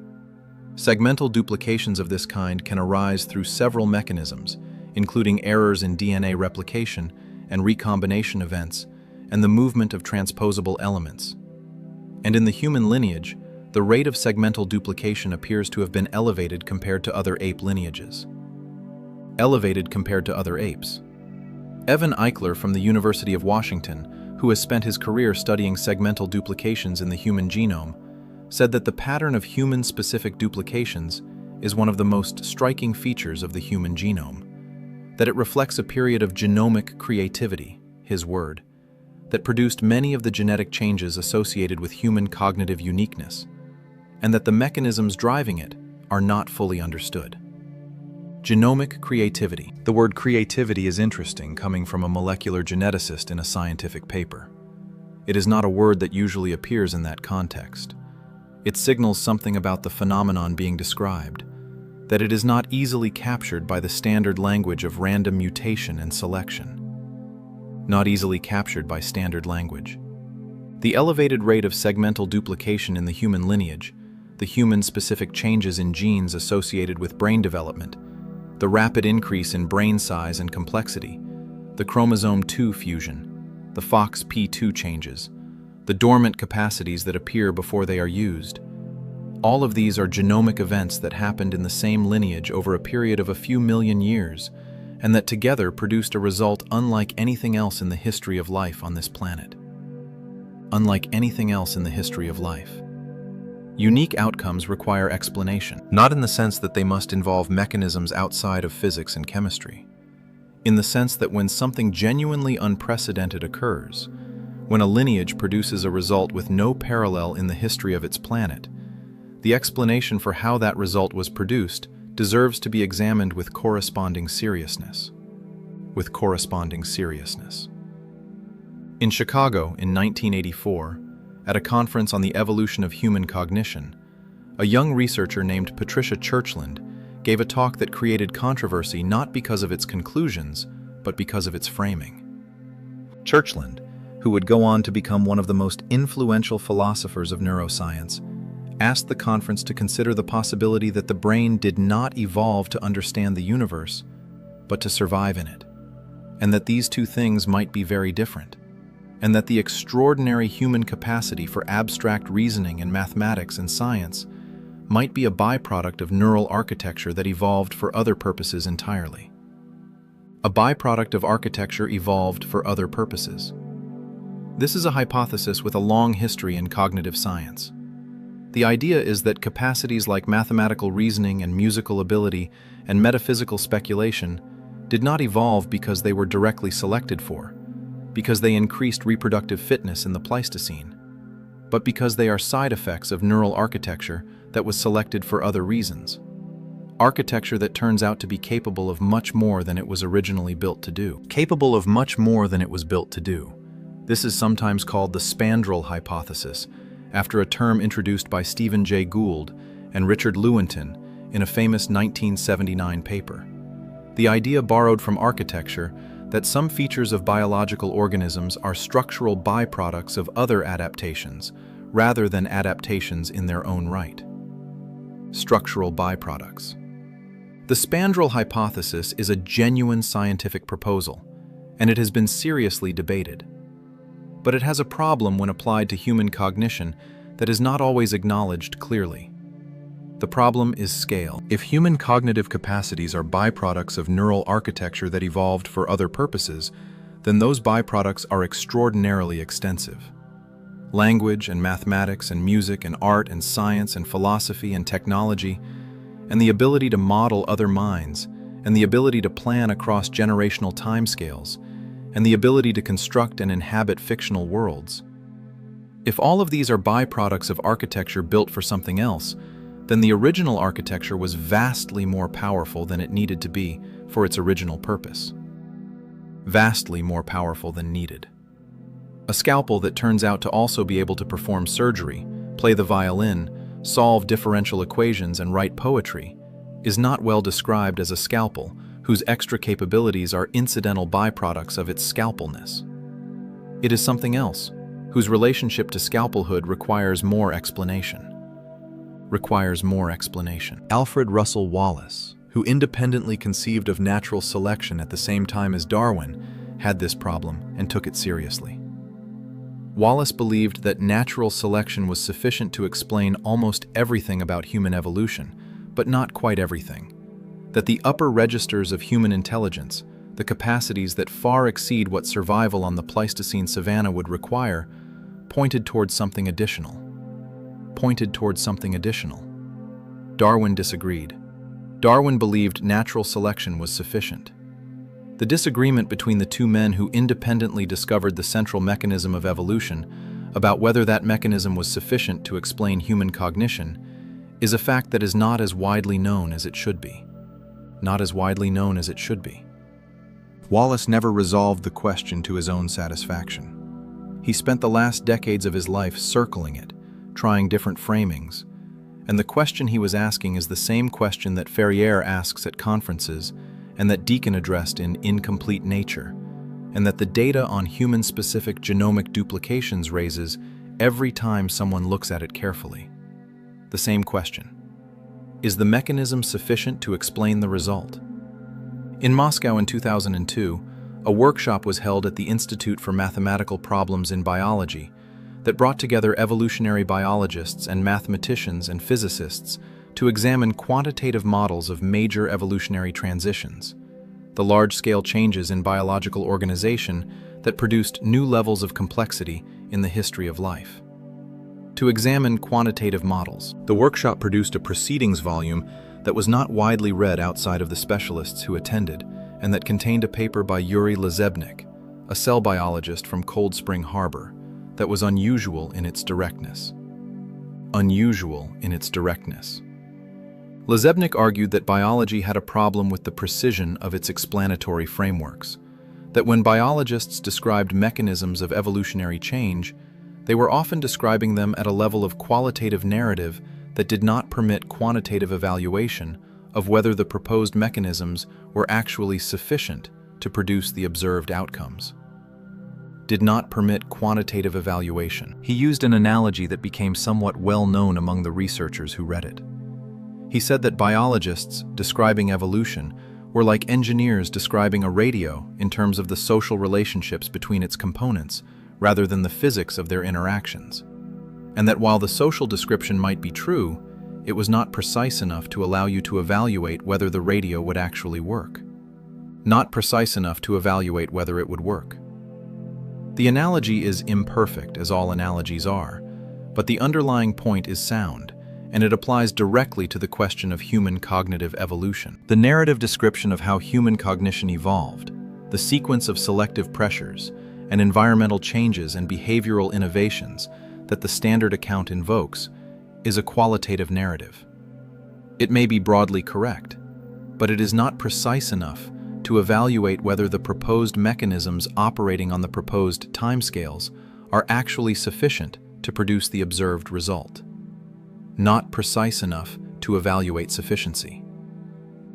Segmental duplications of this kind can arise through several mechanisms, including errors in DNA replication and recombination events, and the movement of transposable elements. And in the human lineage, the rate of segmental duplication appears to have been elevated compared to other ape lineages. Evan Eichler from the University of Washington, who has spent his career studying segmental duplications in the human genome, said that the pattern of human-specific duplications is one of the most striking features of the human genome, that it reflects a period of genomic creativity, his word, that produced many of the genetic changes associated with human cognitive uniqueness, and that the mechanisms driving it are not fully understood. Genomic creativity. The word creativity is interesting, coming from a molecular geneticist in a scientific paper. It is not a word that usually appears in that context. It signals something about the phenomenon being described, that it is not easily captured by the standard language of random mutation and selection. Not easily captured by standard language. The elevated rate of segmental duplication in the human lineage, the human-specific changes in genes associated with brain development, the rapid increase in brain size and complexity, the chromosome 2 fusion, the FOXP2 changes, the dormant capacities that appear before they are used. All of these are genomic events that happened in the same lineage over a period of a few million years, and that together produced a result unlike anything else in the history of life on this planet. Unlike anything else in the history of life. Unique outcomes require explanation, not in the sense that they must involve mechanisms outside of physics and chemistry. In the sense that when something genuinely unprecedented occurs, when a lineage produces a result with no parallel in the history of its planet, the explanation for how that result was produced deserves to be examined with corresponding seriousness. In Chicago in 1984, at a conference on the evolution of human cognition, a young researcher named Patricia Churchland gave a talk that created controversy not because of its conclusions, but because of its framing. Churchland, who would go on to become one of the most influential philosophers of neuroscience, asked the conference to consider the possibility that the brain did not evolve to understand the universe, but to survive in it, and that these two things might be very different, and that the extraordinary human capacity for abstract reasoning in mathematics and science might be a byproduct of neural architecture that evolved for other purposes entirely. A byproduct of architecture evolved for other purposes. This is a hypothesis with a long history in cognitive science. The idea is that capacities like mathematical reasoning and musical ability and metaphysical speculation did not evolve because they were directly selected for, because they increased reproductive fitness in the Pleistocene, but because they are side effects of neural architecture that was selected for other reasons. Architecture that turns out to be capable of much more than it was originally built to do. This is sometimes called the spandrel hypothesis, after a term introduced by Stephen Jay Gould and Richard Lewontin in a famous 1979 paper. The idea borrowed from architecture that some features of biological organisms are structural byproducts of other adaptations, rather than adaptations in their own right. Structural byproducts. The spandrel hypothesis is a genuine scientific proposal, and it has been seriously debated. But it has a problem when applied to human cognition that is not always acknowledged clearly. The problem is scale. If human cognitive capacities are byproducts of neural architecture that evolved for other purposes, then those byproducts are extraordinarily extensive. Language and mathematics and music and art and science and philosophy and technology, and the ability to model other minds, and the ability to plan across generational timescales, and the ability to construct and inhabit fictional worlds. If all of these are byproducts of architecture built for something else, then the original architecture was vastly more powerful than it needed to be for its original purpose. Vastly more powerful than needed. A scalpel that turns out to also be able to perform surgery, play the violin, solve differential equations, and write poetry is not well described as a scalpel whose extra capabilities are incidental byproducts of its scalpelness. It is something else, whose relationship to scalpelhood requires more explanation. Alfred Russel Wallace, who independently conceived of natural selection at the same time as Darwin, had this problem and took it seriously. Wallace believed that natural selection was sufficient to explain almost everything about human evolution, but not quite everything. That the upper registers of human intelligence, the capacities that far exceed what survival on the Pleistocene savanna would require, pointed towards something additional. Darwin disagreed. Darwin believed natural selection was sufficient. The disagreement between the two men who independently discovered the central mechanism of evolution about whether that mechanism was sufficient to explain human cognition is a fact that is not as widely known as it should be. Wallace never resolved the question to his own satisfaction. He spent the last decades of his life circling it, trying different framings, and the question he was asking is the same question that Ferrier asks at conferences and that Deacon addressed in Incomplete Nature, and that the data on human-specific genomic duplications raises every time someone looks at it carefully. The same question. Is the mechanism sufficient to explain the result? In Moscow in 2002, a workshop was held at the Institute for Mathematical Problems in Biology that brought together evolutionary biologists and mathematicians and physicists to examine quantitative models of major evolutionary transitions, the large-scale changes in biological organization that produced new levels of complexity in the history of life. To examine quantitative models, the workshop produced a proceedings volume that was not widely read outside of the specialists who attended, and that contained a paper by Yuri Lezebnik, a cell biologist from Cold Spring Harbor, that was unusual in its directness. Lezebnik argued that biology had a problem with the precision of its explanatory frameworks, that when biologists described mechanisms of evolutionary change, they were often describing them at a level of qualitative narrative that did not permit quantitative evaluation of whether the proposed mechanisms were actually sufficient to produce the observed outcomes. Did not permit quantitative evaluation. He used an analogy that became somewhat well known among the researchers who read it. He said that biologists describing evolution were like engineers describing a radio in terms of the social relationships between its components, rather than the physics of their interactions, and that while the social description might be true, it was not precise enough to allow you to evaluate whether the radio would actually work. Not precise enough to evaluate whether it would work. The analogy is imperfect, as all analogies are, but the underlying point is sound, and it applies directly to the question of human cognitive evolution. The narrative description of how human cognition evolved, the sequence of selective pressures, and environmental changes and behavioral innovations that the standard account invokes, is a qualitative narrative. It may be broadly correct, but it is not precise enough to evaluate whether the proposed mechanisms operating on the proposed timescales are actually sufficient to produce the observed result. Not precise enough to evaluate sufficiency.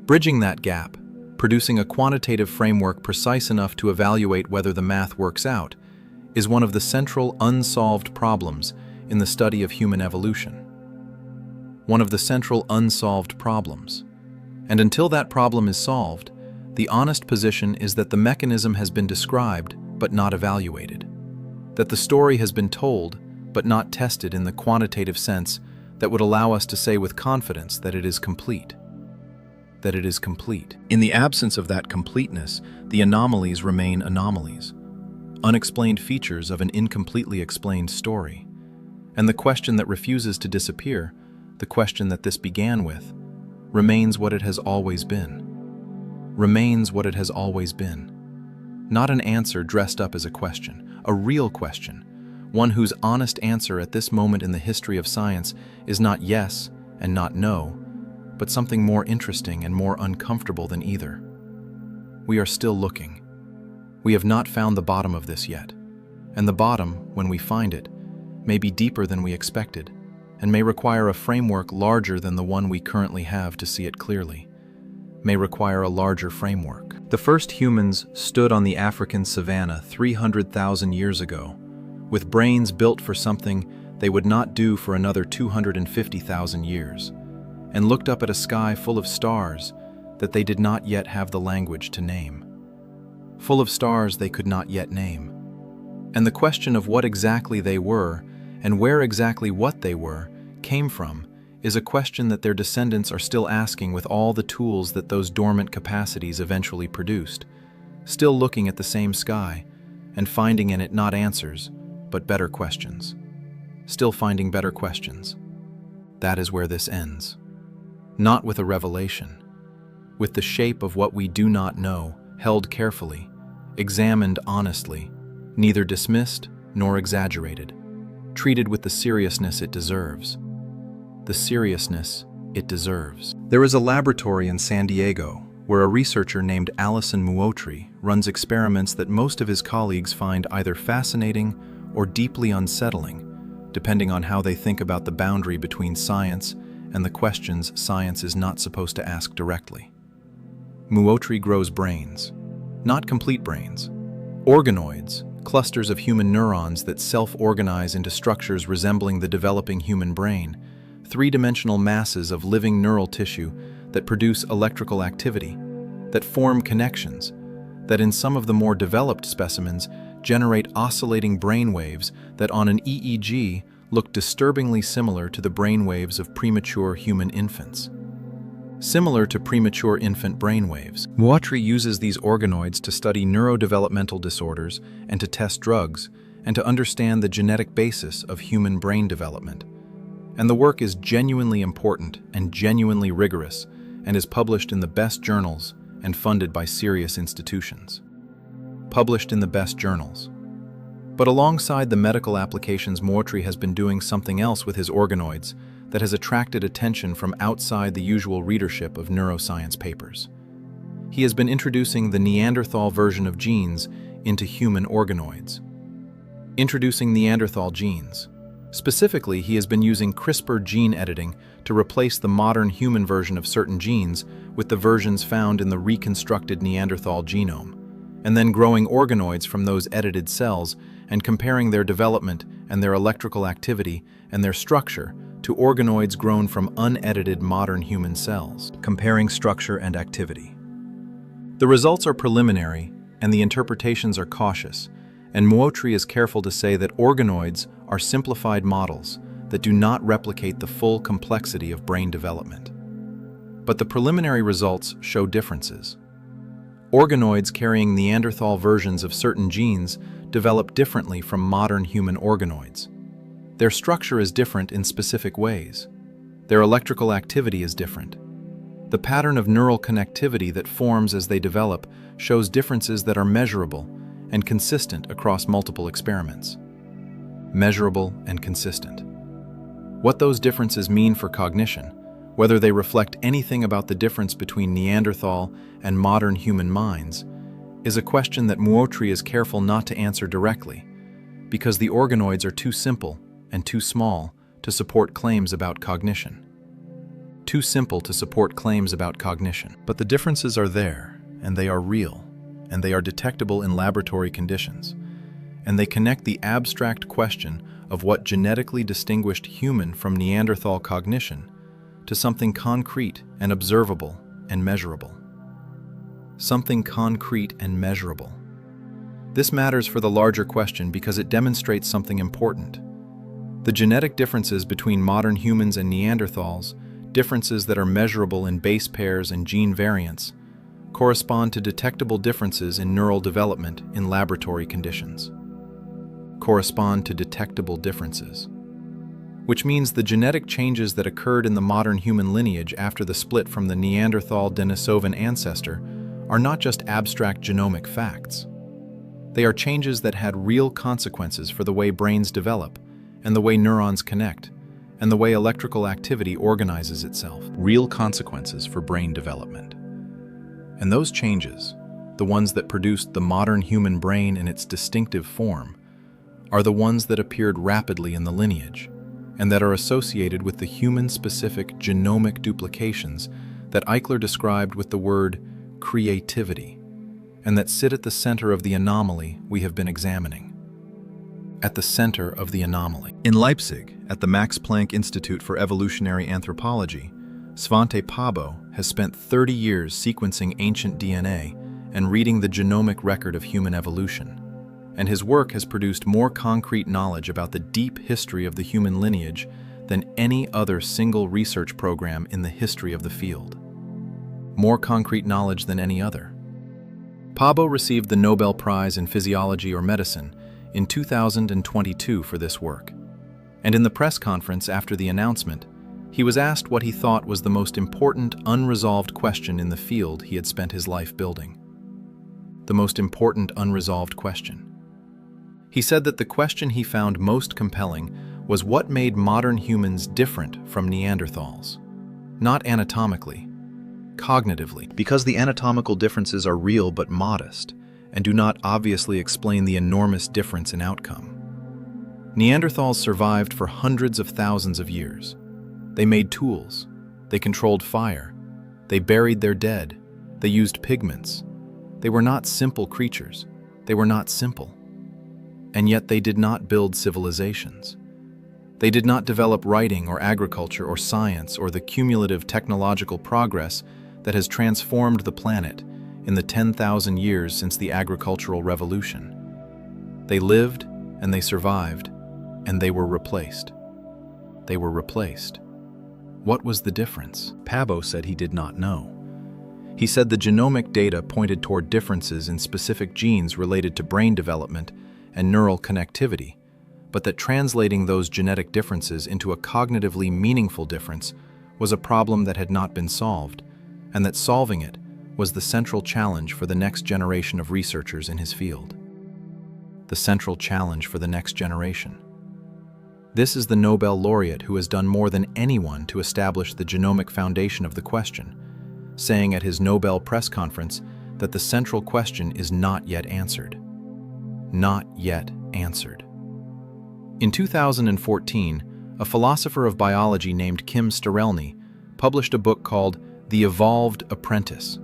Bridging that gap, producing a quantitative framework precise enough to evaluate whether the math works out, is one of the central unsolved problems in the study of human evolution. One of the central unsolved problems. And until that problem is solved, The honest position is that the mechanism has been described but not evaluated, that the story has been told but not tested in the quantitative sense that would allow us to say with confidence that it is complete. That it is complete. In the absence of that completeness, the anomalies remain anomalies, unexplained features of an incompletely explained story. And the question that refuses to disappear, the question that this began with, remains what it has always been. Remains what it has always been. Not an answer dressed up as a question, a real question, one whose honest answer at this moment in the history of science is not yes and not no, but something more interesting and more uncomfortable than either. We are still looking. We have not found the bottom of this yet, and the bottom, when we find it, may be deeper than we expected, and may require a framework larger than the one we currently have to see it clearly, may require a larger framework. The first humans stood on the African savanna 300,000 years ago, with brains built for something they would not do for another 250,000 years, and looked up at a sky full of stars that they did not yet have the language to name. Full of stars they could not yet name. And the question of what exactly they were, and where exactly what they were, came from, is a question that their descendants are still asking with all the tools that those dormant capacities eventually produced, still looking at the same sky, and finding in it not answers, but better questions. Still finding better questions. That is where this ends. Not with a revelation, with the shape of what we do not know, held carefully, examined honestly, neither dismissed nor exaggerated, treated with the seriousness it deserves. The seriousness it deserves. There is a laboratory in San Diego where a researcher named Alison Muotri runs experiments that most of his colleagues find either fascinating or deeply unsettling, depending on how they think about the boundary between science and the questions science is not supposed to ask directly. Muotri grows brains, not complete brains, organoids, clusters of human neurons that self-organize into structures resembling the developing human brain, three-dimensional masses of living neural tissue that produce electrical activity, that form connections, that in some of the more developed specimens generate oscillating brain waves that on an EEG look disturbingly similar to the brain waves of premature human infants. Similar to premature infant brain waves, Muotri uses these organoids to study neurodevelopmental disorders and to test drugs, and to understand the genetic basis of human brain development. And the work is genuinely important and genuinely rigorous, and is published in the best journals and funded by serious institutions. Published in the best journals. But alongside the medical applications, Muotri has been doing something else with his organoids that has attracted attention from outside the usual readership of neuroscience papers. He has been introducing the Neanderthal version of genes into human organoids. Introducing Neanderthal genes. Specifically, he has been using CRISPR gene editing to replace the modern human version of certain genes with the versions found in the reconstructed Neanderthal genome, and then growing organoids from those edited cells and comparing their development and their electrical activity and their structure to organoids grown from unedited modern human cells, comparing structure and activity. The results are preliminary and the interpretations are cautious, and Muotri is careful to say that organoids are simplified models that do not replicate the full complexity of brain development. But the preliminary results show differences. Organoids carrying Neanderthal versions of certain genes develop differently from modern human organoids. Their structure is different in specific ways. Their electrical activity is different. The pattern of neural connectivity that forms as they develop shows differences that are measurable and consistent across multiple experiments. Measurable and consistent. What those differences mean for cognition, whether they reflect anything about the difference between Neanderthal and modern human minds, is a question that Muotri is careful not to answer directly, because the organoids are too simple and too small to support claims about cognition. Too simple to support claims about cognition. But the differences are there, and they are real, and they are detectable in laboratory conditions, and they connect the abstract question of what genetically distinguished human from Neanderthal cognition to something concrete and observable and measurable. something concrete and measurable. This matters for the larger question because it demonstrates something important. The genetic differences between modern humans and Neanderthals, differences that are measurable in base pairs and gene variants, correspond to detectable differences in neural development in laboratory conditions. Correspond to detectable differences, which means the genetic changes that occurred in the modern human lineage after the split from the Neanderthal-Denisovan ancestor are not just abstract genomic facts. They are changes that had real consequences for the way brains develop, and the way neurons connect, and the way electrical activity organizes itself. Real consequences for brain development. And those changes, the ones that produced the modern human brain in its distinctive form, are the ones that appeared rapidly in the lineage, and that are associated with the human-specific genomic duplications that Eichler described with the word creativity, and that sit at the center of the anomaly we have been examining. At the center of the anomaly. In Leipzig, at the Max Planck Institute for Evolutionary Anthropology, Svante Pääbo has spent 30 years sequencing ancient DNA and reading the genomic record of human evolution. And his work has produced more concrete knowledge about the deep history of the human lineage than any other single research program in the history of the field. More concrete knowledge than any other. Pääbo received the Nobel Prize in Physiology or Medicine in 2022 for this work. And in the press conference after the announcement, he was asked what he thought was the most important unresolved question in the field he had spent his life building. The most important unresolved question. He said that the question he found most compelling was what made modern humans different from Neanderthals. Not anatomically, cognitively. Because the anatomical differences are real but modest, and do not obviously explain the enormous difference in outcome. Neanderthals survived for hundreds of thousands of years. They made tools, they controlled fire, they buried their dead, they used pigments. They were not simple creatures, they were not simple. And yet they did not build civilizations. They did not develop writing or agriculture or science or the cumulative technological progress that has transformed the planet in the 10,000 years since the agricultural revolution. They lived and they survived, and they were replaced. They were replaced. What was the difference? Pääbo said he did not know. He said the genomic data pointed toward differences in specific genes related to brain development and neural connectivity, but that translating those genetic differences into a cognitively meaningful difference was a problem that had not been solved, and that solving it was the central challenge for the next generation of researchers in his field. The central challenge for the next generation. This is the Nobel laureate who has done more than anyone to establish the genomic foundation of the question, saying at his Nobel press conference that the central question is not yet answered. Not yet answered. In 2014, a philosopher of biology named Kim Sterelny published a book called The Evolved Apprentice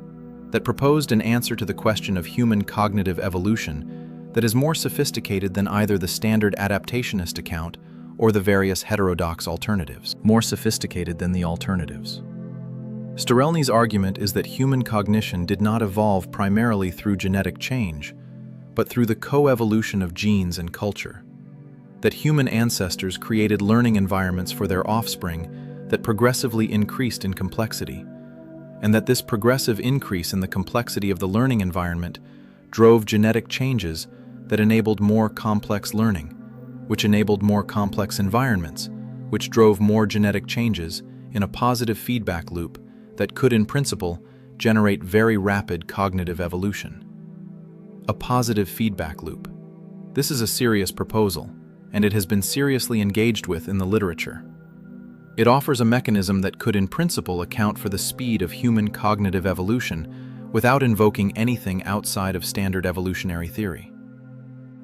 that proposed an answer to the question of human cognitive evolution that is more sophisticated than either the standard adaptationist account or the various heterodox alternatives. More sophisticated than the alternatives. Sterelny's argument is that human cognition did not evolve primarily through genetic change, but through the coevolution of genes and culture. That human ancestors created learning environments for their offspring that progressively increased in complexity, and that this progressive increase in the complexity of the learning environment drove genetic changes that enabled more complex learning, which enabled more complex environments, which drove more genetic changes in a positive feedback loop that could, in principle, generate very rapid cognitive evolution. A positive feedback loop. This is a serious proposal, and it has been seriously engaged with in the literature. It offers a mechanism that could in principle account for the speed of human cognitive evolution without invoking anything outside of standard evolutionary theory.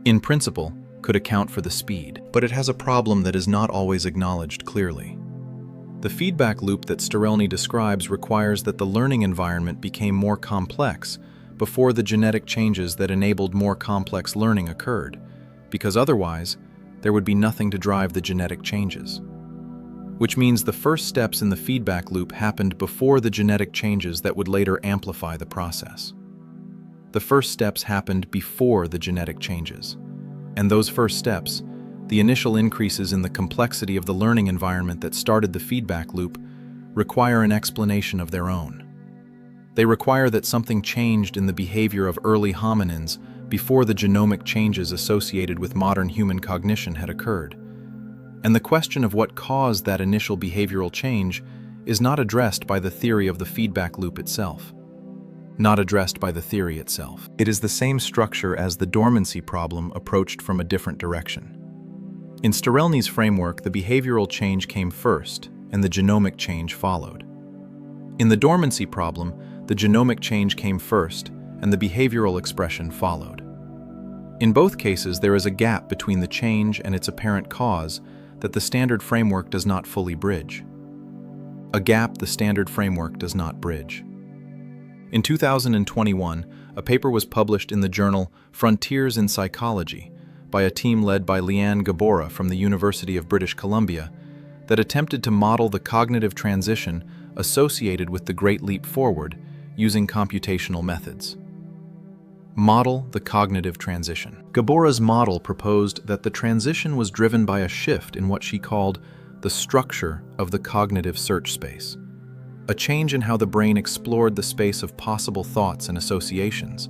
In principle, could account for the speed, but it has a problem that is not always acknowledged clearly. The feedback loop that Sterelny describes requires that the learning environment became more complex before the genetic changes that enabled more complex learning occurred, because otherwise, there would be nothing to drive the genetic changes. Which means the first steps in the feedback loop happened before the genetic changes that would later amplify the process. The first steps happened before the genetic changes. And those first steps, the initial increases in the complexity of the learning environment that started the feedback loop, require an explanation of their own. They require that something changed in the behavior of early hominins before the genomic changes associated with modern human cognition had occurred. And the question of what caused that initial behavioral change is not addressed by the theory of the feedback loop itself. Not addressed by the theory itself. It is the same structure as the dormancy problem approached from a different direction. In Sterelny's framework, the behavioral change came first, and the genomic change followed. In the dormancy problem, the genomic change came first, and the behavioral expression followed. In both cases, there is a gap between the change and its apparent cause that the standard framework does not fully bridge. A gap the standard framework does not bridge. In 2021, a paper was published in the journal Frontiers in Psychology by a team led by Liane Gabora from the University of British Columbia that attempted to model the cognitive transition associated with the Great Leap Forward using computational methods. Model the cognitive transition. Gabora's model proposed that the transition was driven by a shift in what she called the structure of the cognitive search space, a change in how the brain explored the space of possible thoughts and associations,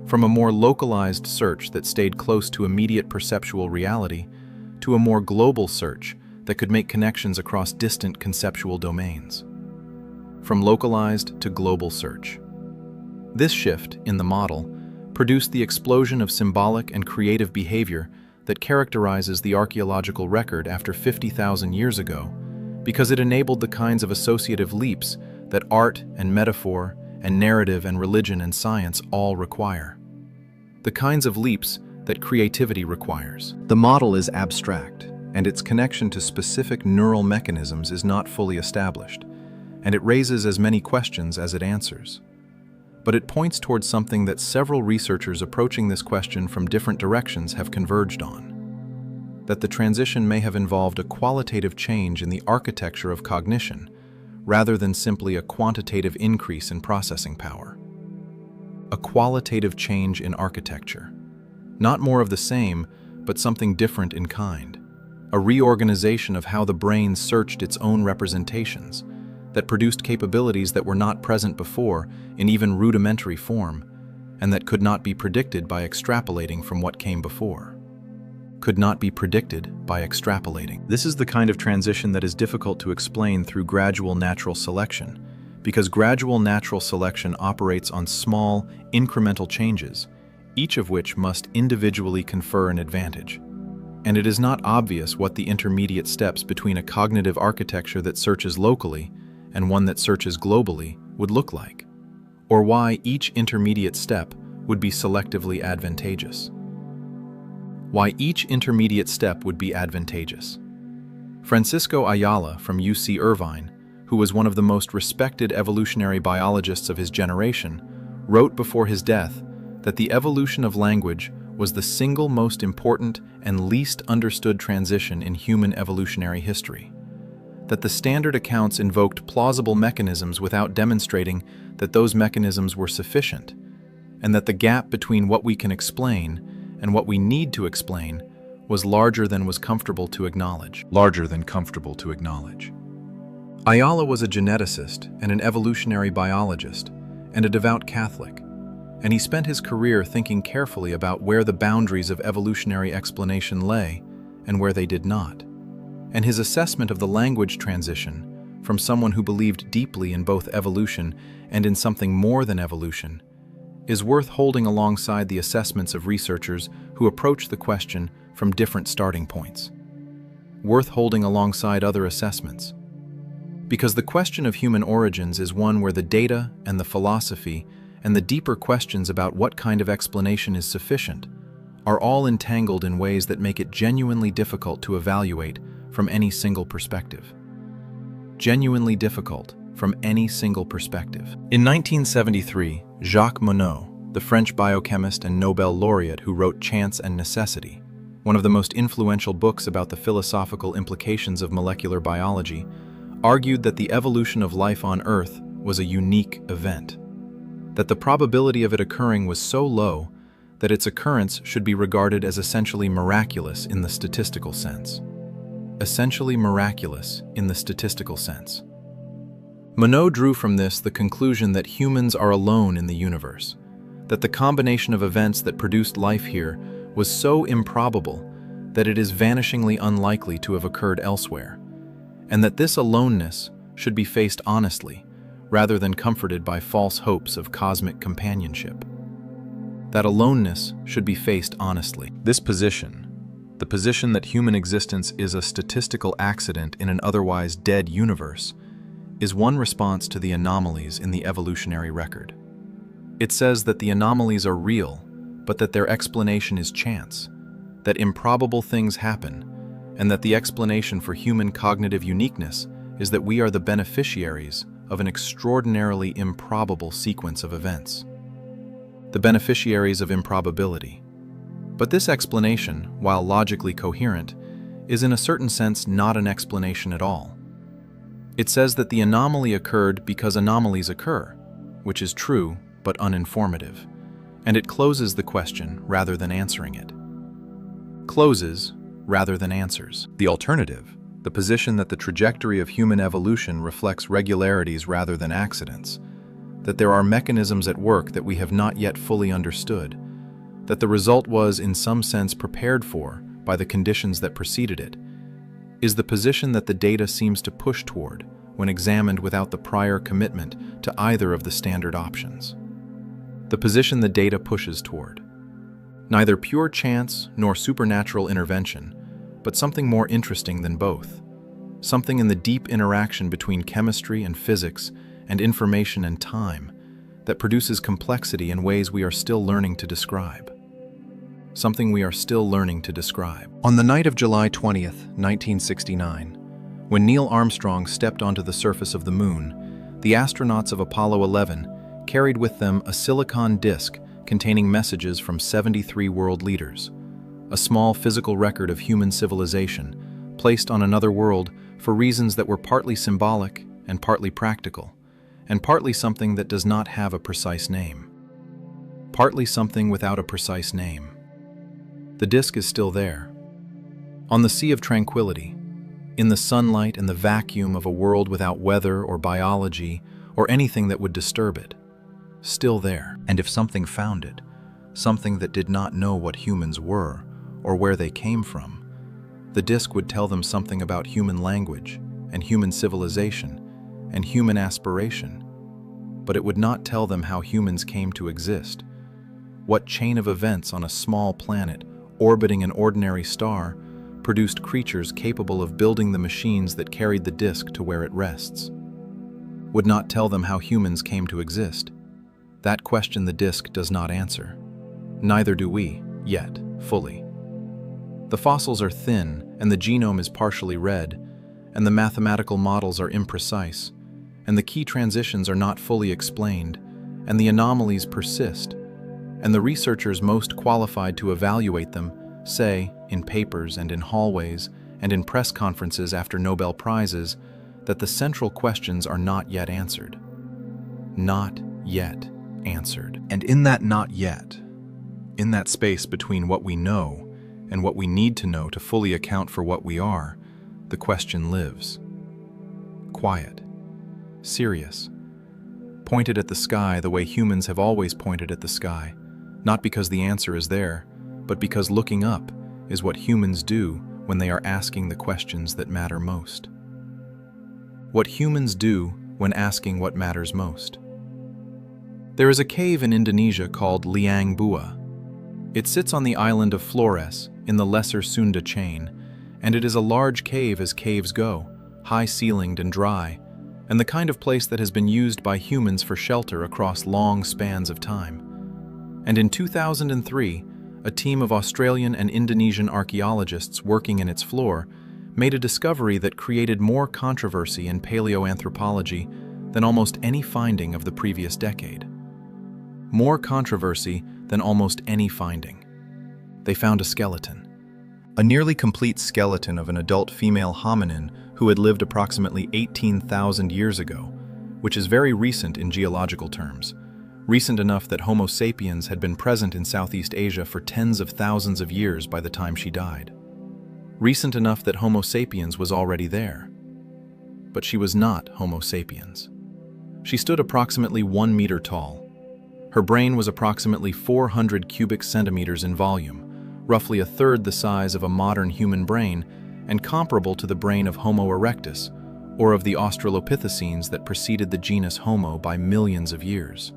from a more localized search that stayed close to immediate perceptual reality to a more global search that could make connections across distant conceptual domains. From localized to global search. This shift in the model produced the explosion of symbolic and creative behavior that characterizes the archaeological record after 50,000 years ago, because it enabled the kinds of associative leaps that art and metaphor and narrative and religion and science all require. The kinds of leaps that creativity requires. The model is abstract, and its connection to specific neural mechanisms is not fully established, and it raises as many questions as it answers. But it points towards something that several researchers approaching this question from different directions have converged on: that the transition may have involved a qualitative change in the architecture of cognition, rather than simply a quantitative increase in processing power. A qualitative change in architecture. Not more of the same, but something different in kind. A reorganization of how the brain searched its own representations, that produced capabilities that were not present before in even rudimentary form, and that could not be predicted by extrapolating from what came before. Could not be predicted by extrapolating. This is the kind of transition that is difficult to explain through gradual natural selection, because gradual natural selection operates on small, incremental changes, each of which must individually confer an advantage. And it is not obvious what the intermediate steps between a cognitive architecture that searches locally and one that searches globally would look like, or why each intermediate step would be selectively advantageous. Why each intermediate step would be advantageous. Francisco Ayala from UC Irvine, who was one of the most respected evolutionary biologists of his generation, wrote before his death that the evolution of language was the single most important and least understood transition in human evolutionary history. That the standard accounts invoked plausible mechanisms without demonstrating that those mechanisms were sufficient, and that the gap between what we can explain and what we need to explain was larger than was comfortable to acknowledge. Larger than comfortable to acknowledge. Ayala was a geneticist and an evolutionary biologist and a devout Catholic, and he spent his career thinking carefully about where the boundaries of evolutionary explanation lay and where they did not. And his assessment of the language transition, from someone who believed deeply in both evolution and in something more than evolution, is worth holding alongside the assessments of researchers who approach the question from different starting points. Worth holding alongside other assessments. Because the question of human origins is one where the data and the philosophy and the deeper questions about what kind of explanation is sufficient are all entangled in ways that make it genuinely difficult to evaluate from any single perspective. Genuinely difficult from any single perspective. In 1973, Jacques Monod, the French biochemist and Nobel laureate who wrote Chance and Necessity, one of the most influential books about the philosophical implications of molecular biology, argued that the evolution of life on Earth was a unique event. that the probability of it occurring was so low that its occurrence should be regarded as essentially miraculous in the statistical sense. Essentially miraculous in the statistical sense. Monod drew from this the conclusion that humans are alone in the universe, that the combination of events that produced life here was so improbable that it is vanishingly unlikely to have occurred elsewhere, and that this aloneness should be faced honestly, rather than comforted by false hopes of cosmic companionship. That aloneness should be faced honestly. This position, the position that human existence is a statistical accident in an otherwise dead universe, is one response to the anomalies in the evolutionary record. It says that the anomalies are real, but that their explanation is chance, that improbable things happen, and that the explanation for human cognitive uniqueness is that we are the beneficiaries of an extraordinarily improbable sequence of events. The beneficiaries of improbability. But this explanation, while logically coherent, is in a certain sense not an explanation at all. It says that the anomaly occurred because anomalies occur, which is true but uninformative, and it closes the question rather than answering it. Closes rather than answers. The alternative, the position that the trajectory of human evolution reflects regularities rather than accidents, that there are mechanisms at work that we have not yet fully understood, that the result was in some sense prepared for by the conditions that preceded it, is the position that the data seems to push toward when examined without the prior commitment to either of the standard options. The position the data pushes toward. Neither pure chance nor supernatural intervention, but something more interesting than both. Something in the deep interaction between chemistry and physics and information and time that produces complexity in ways we are still learning to describe. Something we are still learning to describe. On the night of July 20th, 1969, when Neil Armstrong stepped onto the surface of the moon, the astronauts of Apollo 11 carried with them a silicon disk containing messages from 73 world leaders, a small physical record of human civilization placed on another world for reasons that were partly symbolic and partly practical, and partly something that does not have a precise name. Partly something without a precise name. The disk is still there. On the sea of tranquility, in the sunlight and the vacuum of a world without weather or biology or anything that would disturb it. Still there. And if something found it, something that did not know what humans were or where they came from, the disk would tell them something about human language and human civilization and human aspiration, but it would not tell them how humans came to exist. What chain of events on a small planet orbiting an ordinary star produced creatures capable of building the machines that carried the disk to where it rests. Would not tell them how humans came to exist. That question the disk does not answer. Neither do we, yet, fully. The fossils are thin, and the genome is partially read, and the mathematical models are imprecise, and the key transitions are not fully explained, and the anomalies persist, and the researchers most qualified to evaluate them say, in papers and in hallways and in press conferences after Nobel Prizes, that the central questions are not yet answered. Not yet answered. And in that not yet, in that space between what we know and what we need to know to fully account for what we are, the question lives. Quiet. Serious. Pointed at the sky the way humans have always pointed at the sky, not because the answer is there, but because looking up is what humans do when they are asking the questions that matter most. What humans do when asking what matters most. There is a cave in Indonesia called Liang Bua. It sits on the island of Flores in the Lesser Sunda chain, and it is a large cave as caves go, high-ceilinged and dry, and the kind of place that has been used by humans for shelter across long spans of time. And in 2003, a team of Australian and Indonesian archaeologists working in its floor made a discovery that created more controversy in paleoanthropology than almost any finding of the previous decade. More controversy than almost any finding. They found a skeleton. A nearly complete skeleton of an adult female hominin who had lived approximately 18,000 years ago, which is very recent in geological terms, recent enough that Homo sapiens had been present in Southeast Asia for tens of thousands of years by the time she died. Recent enough that Homo sapiens was already there. But she was not Homo sapiens. She stood approximately 1 meter tall. Her brain was approximately 400 cubic centimeters in volume, roughly a third the size of a modern human brain, and comparable to the brain of Homo erectus, or of the Australopithecines that preceded the genus Homo by millions of years.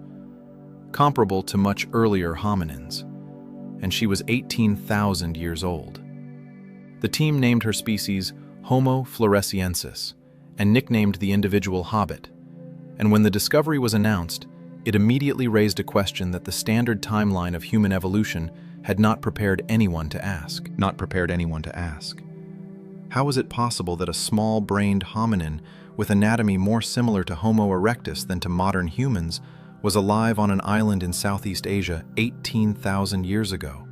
Comparable to much earlier hominins. And she was 18,000 years old. The team named her species Homo floresiensis and nicknamed the individual Hobbit. And when the discovery was announced, it immediately raised a question that the standard timeline of human evolution had not prepared anyone to ask. How is it possible that a small-brained hominin with anatomy more similar to Homo erectus than to modern humans was alive on an island in Southeast Asia 18,000 years ago,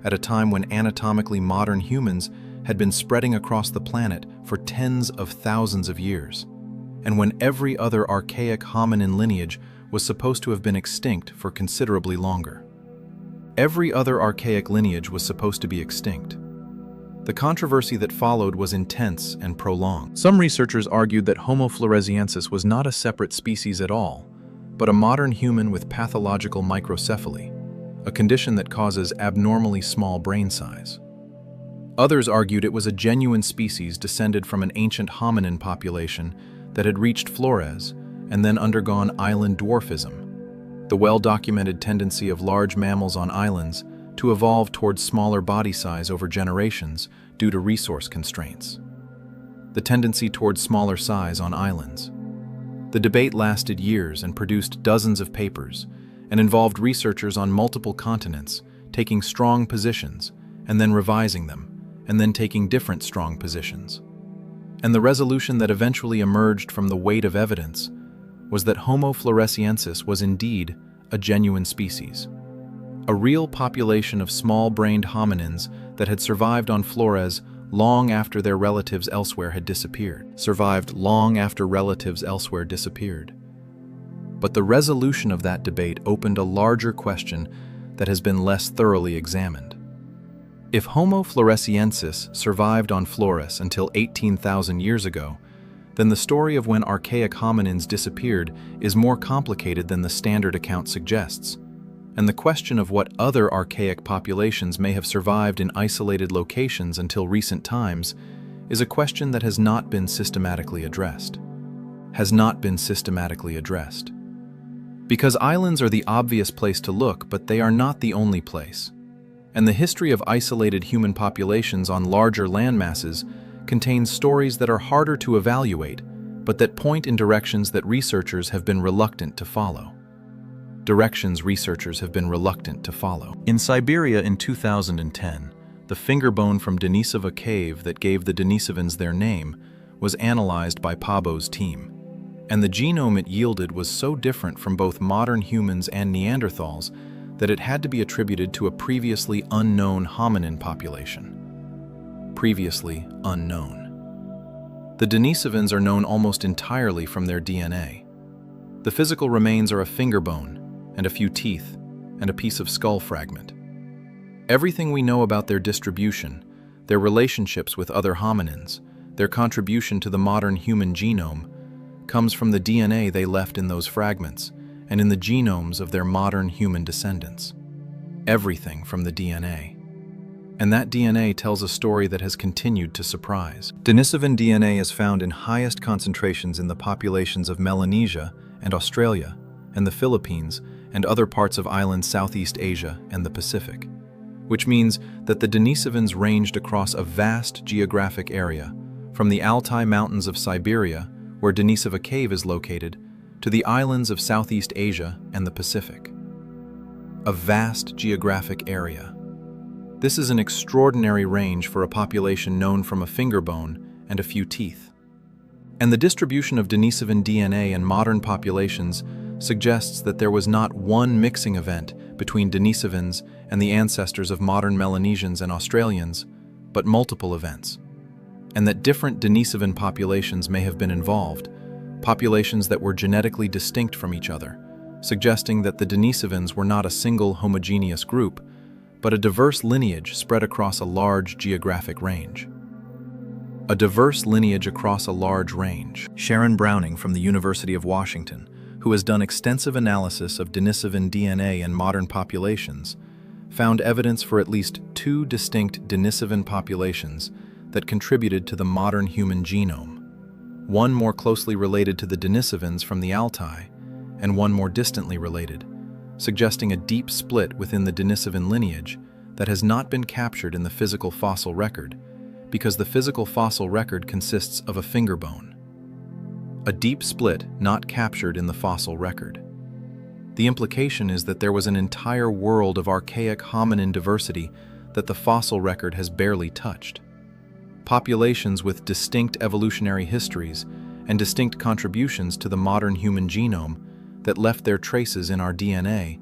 at a time when anatomically modern humans had been spreading across the planet for tens of thousands of years, and when every other archaic hominin lineage was supposed to have been extinct for considerably longer? Every other archaic lineage was supposed to be extinct. The controversy that followed was intense and prolonged. Some researchers argued that Homo floresiensis was not a separate species at all, but a modern human with pathological microcephaly, a condition that causes abnormally small brain size. Others argued it was a genuine species descended from an ancient hominin population that had reached Flores and then undergone island dwarfism, the well-documented tendency of large mammals on islands to evolve towards smaller body size over generations due to resource constraints. The tendency towards smaller size on islands. The debate lasted years and produced dozens of papers and involved researchers on multiple continents taking strong positions and then revising them and then taking different strong positions. And the resolution that eventually emerged from the weight of evidence was that Homo floresiensis was indeed a genuine species. A real population of small-brained hominins that had survived on Flores long after their relatives elsewhere had disappeared. But the resolution of that debate opened a larger question that has been less thoroughly examined. If Homo floresiensis survived on Flores until 18,000 years ago, then the story of when archaic hominins disappeared is more complicated than the standard account suggests. And the question of what other archaic populations may have survived in isolated locations until recent times is a question that has not been systematically addressed. Because islands are the obvious place to look, but they are not the only place. And the history of isolated human populations on larger landmasses contains stories that are harder to evaluate, but that point in directions that researchers have been reluctant to follow. In Siberia in 2010, the finger bone from Denisova cave that gave the Denisovans their name was analyzed by Pabo's team, and the genome it yielded was so different from both modern humans and Neanderthals that it had to be attributed to a previously unknown hominin population. The Denisovans are known almost entirely from their DNA. The physical remains are a finger bone, and a few teeth, and a piece of skull fragment. Everything we know about their distribution, their relationships with other hominins, their contribution to the modern human genome, comes from the DNA they left in those fragments and in the genomes of their modern human descendants. Everything from the DNA. And that DNA tells a story that has continued to surprise. Denisovan DNA is found in highest concentrations in the populations of Melanesia and Australia and the Philippines and other parts of island Southeast Asia and the Pacific, which means that the Denisovans ranged across a vast geographic area, from the Altai Mountains of Siberia, where Denisova Cave is located, to the islands of Southeast Asia and the Pacific. A vast geographic area. This is an extraordinary range for a population known from a finger bone and a few teeth. And the distribution of Denisovan DNA in modern populations suggests that there was not one mixing event between Denisovans and the ancestors of modern Melanesians and Australians, but multiple events. And that different Denisovan populations may have been involved, populations that were genetically distinct from each other, suggesting that the Denisovans were not a single homogeneous group, but a diverse lineage spread across a large geographic range. A diverse lineage across a large range. Sharon Browning from the University of Washington, who has done extensive analysis of Denisovan DNA in modern populations, found evidence for at least 2 distinct Denisovan populations that contributed to the modern human genome, one more closely related to the Denisovans from the Altai, and one more distantly related, suggesting a deep split within the Denisovan lineage that has not been captured in the physical fossil record, because the physical fossil record consists of a finger bone. A deep split not captured in the fossil record. The implication is that there was an entire world of archaic hominin diversity that the fossil record has barely touched. Populations with distinct evolutionary histories and distinct contributions to the modern human genome that left their traces in our DNA,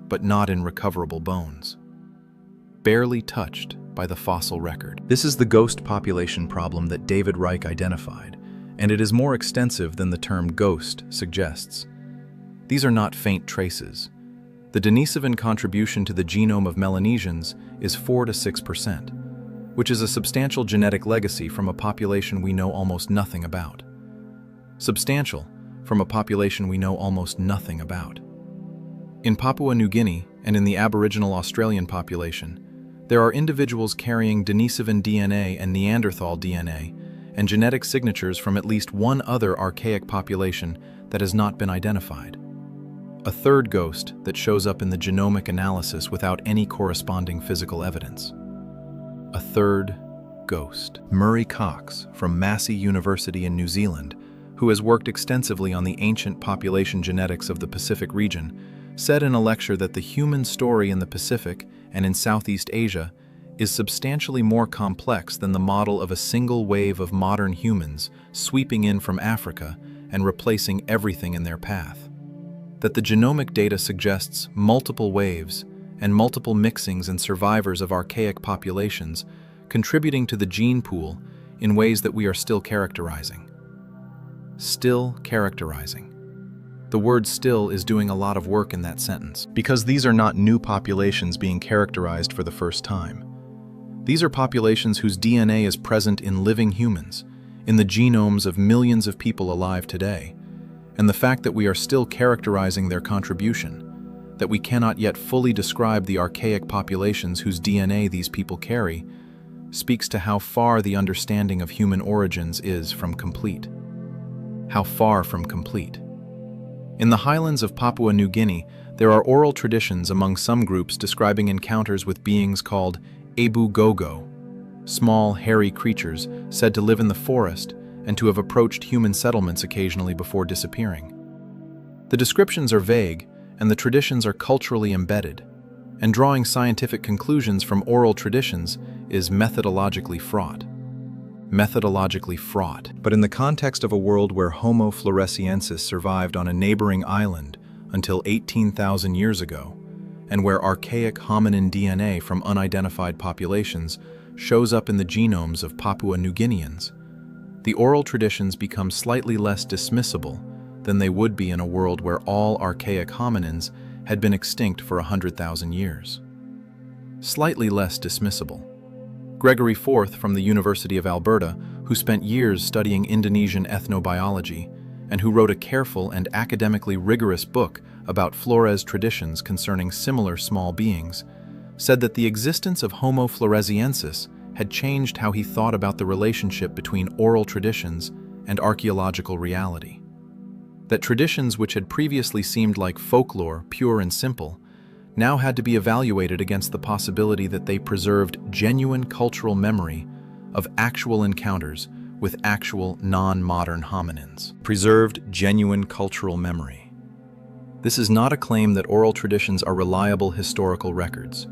but not in recoverable bones. Barely touched by the fossil record. This is the ghost population problem that David Reich identified, and it is more extensive than the term ghost suggests. These are not faint traces. The Denisovan contribution to the genome of Melanesians is 4 to 6%, which is a substantial genetic legacy from a population we know almost nothing about. Substantial from a population we know almost nothing about. In Papua New Guinea and in the Aboriginal Australian population, there are individuals carrying Denisovan DNA and Neanderthal DNA and genetic signatures from at least one other archaic population that has not been identified. A third ghost that shows up in the genomic analysis without any corresponding physical evidence. A third ghost. Murray Cox from Massey University in New Zealand, who has worked extensively on the ancient population genetics of the Pacific region, said in a lecture that the human story in the Pacific and in Southeast Asia is substantially more complex than the model of a single wave of modern humans sweeping in from Africa and replacing everything in their path. That the genomic data suggests multiple waves and multiple mixings and survivors of archaic populations contributing to the gene pool in ways that we are still characterizing. Still characterizing. The word still is doing a lot of work in that sentence, because these are not new populations being characterized for the first time. These are populations whose DNA is present in living humans, in the genomes of millions of people alive today, and the fact that we are still characterizing their contribution, that we cannot yet fully describe the archaic populations whose DNA these people carry, speaks to how far the understanding of human origins is from complete. How far from complete. In the highlands of Papua New Guinea, there are oral traditions among some groups describing encounters with beings called Ebu Gogo, small, hairy creatures said to live in the forest and to have approached human settlements occasionally before disappearing. The descriptions are vague, and the traditions are culturally embedded, and drawing scientific conclusions from oral traditions is methodologically fraught. Methodologically fraught. But in the context of a world where Homo floresiensis survived on a neighboring island until 18,000 years ago, and where archaic hominin DNA from unidentified populations shows up in the genomes of Papua New Guineans, the oral traditions become slightly less dismissible than they would be in a world where all archaic hominins had been extinct for 100,000 years. Slightly less dismissible. Gregory Forth from the University of Alberta, who spent years studying Indonesian ethnobiology, and who wrote a careful and academically rigorous book about Flores traditions concerning similar small beings, said that the existence of Homo floresiensis had changed how he thought about the relationship between oral traditions and archaeological reality. That traditions which had previously seemed like folklore, pure and simple, now had to be evaluated against the possibility that they preserved genuine cultural memory of actual encounters with actual non-modern hominins. Preserved genuine cultural memory. This is not a claim that oral traditions are reliable historical records.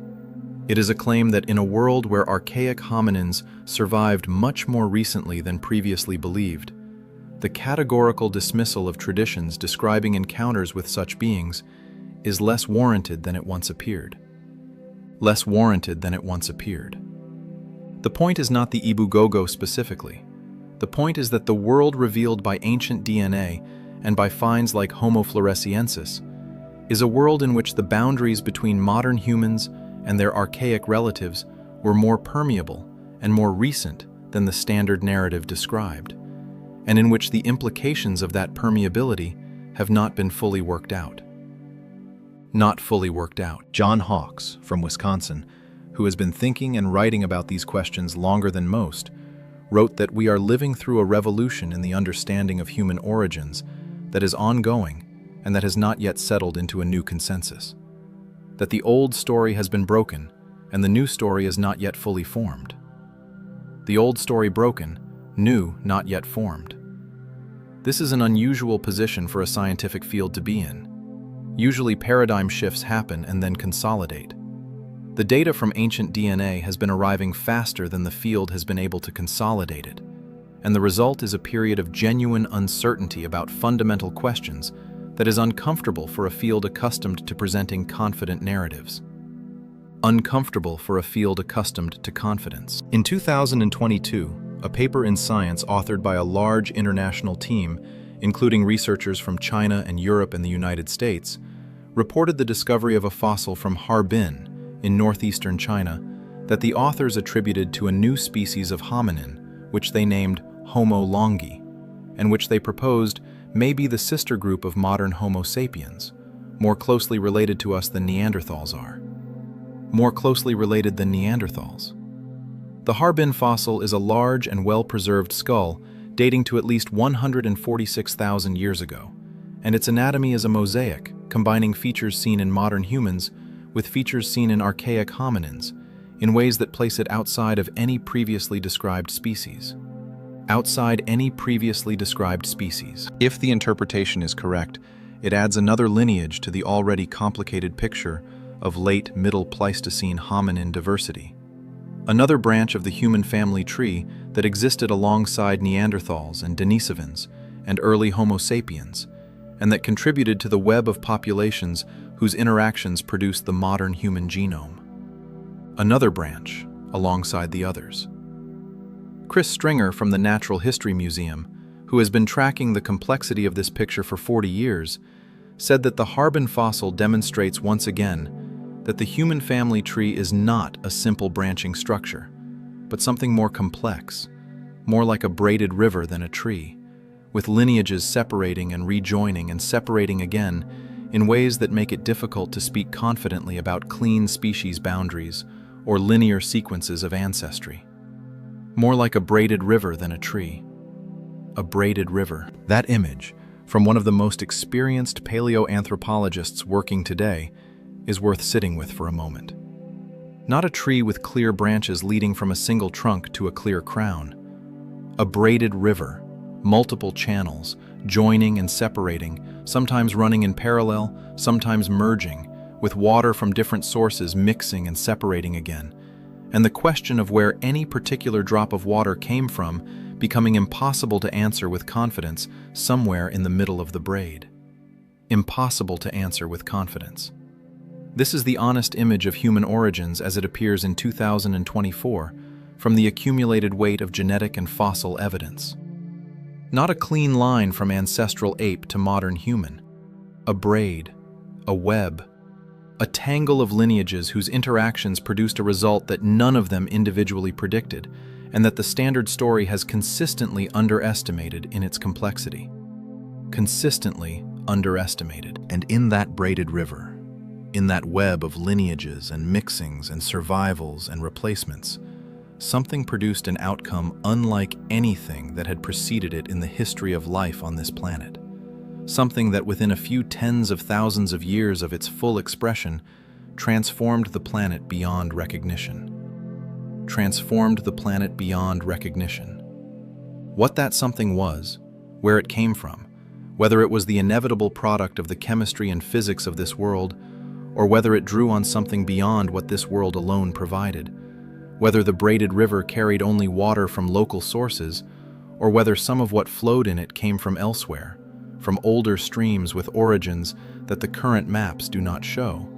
It is a claim that in a world where archaic hominins survived much more recently than previously believed, the categorical dismissal of traditions describing encounters with such beings is less warranted than it once appeared. Less warranted than it once appeared. The point is not the Ebu Gogo specifically. The point is that the world revealed by ancient DNA and by finds like Homo floresiensis is a world in which the boundaries between modern humans and their archaic relatives were more permeable and more recent than the standard narrative described, and in which the implications of that permeability have not been fully worked out. Not fully worked out. John Hawkes, from Wisconsin, who has been thinking and writing about these questions longer than most, wrote that we are living through a revolution in the understanding of human origins that is ongoing and that has not yet settled into a new consensus. That the old story has been broken and the new story is not yet fully formed. The old story broken, new not yet formed. This is an unusual position for a scientific field to be in. Usually paradigm shifts happen and then consolidate. The data from ancient DNA has been arriving faster than the field has been able to consolidate it, and the result is a period of genuine uncertainty about fundamental questions that is uncomfortable for a field accustomed to presenting confident narratives. Uncomfortable for a field accustomed to confidence. In 2022, a paper in Science authored by a large international team, including researchers from China and Europe and the United States, reported the discovery of a fossil from Harbin in northeastern China that the authors attributed to a new species of hominin, which they named Homo longi, and which they proposed may be the sister group of modern Homo sapiens, more closely related to us than Neanderthals are. More closely related than Neanderthals. The Harbin fossil is a large and well-preserved skull dating to at least 146,000 years ago, and its anatomy is a mosaic, combining features seen in modern humans with features seen in archaic hominins, in ways that place it outside of any previously described species. Outside any previously described species. If the interpretation is correct, it adds another lineage to the already complicated picture of late Middle Pleistocene hominin diversity. Another branch of the human family tree that existed alongside Neanderthals and Denisovans and early Homo sapiens, and that contributed to the web of populations whose interactions produced the modern human genome. Another branch, alongside the others. Chris Stringer from the Natural History Museum, who has been tracking the complexity of this picture for 40 years, said that the Harbin fossil demonstrates once again that the human family tree is not a simple branching structure, but something more complex, more like a braided river than a tree, with lineages separating and rejoining and separating again in ways that make it difficult to speak confidently about clean species boundaries or linear sequences of ancestry. More like a braided river than a tree. A braided river. That image, from one of the most experienced paleoanthropologists working today, is worth sitting with for a moment. Not a tree with clear branches leading from a single trunk to a clear crown. A braided river, multiple channels, joining and separating, sometimes running in parallel, sometimes merging, with water from different sources mixing and separating again, and the question of where any particular drop of water came from becoming impossible to answer with confidence somewhere in the middle of the braid. Impossible to answer with confidence. This is the honest image of human origins as it appears in 2024 from the accumulated weight of genetic and fossil evidence. Not a clean line from ancestral ape to modern human. A braid, a web, a tangle of lineages whose interactions produced a result that none of them individually predicted, and that the standard story has consistently underestimated in its complexity. Consistently underestimated. And in that braided river, in that web of lineages and mixings and survivals and replacements, something produced an outcome unlike anything that had preceded it in the history of life on this planet. Something that within a few tens of thousands of years of its full expression transformed the planet beyond recognition. Transformed the planet beyond recognition. What that something was, where it came from, whether it was the inevitable product of the chemistry and physics of this world, or whether it drew on something beyond what this world alone provided, whether the braided river carried only water from local sources, or whether some of what flowed in it came from elsewhere, from older streams with origins that the current maps do not show.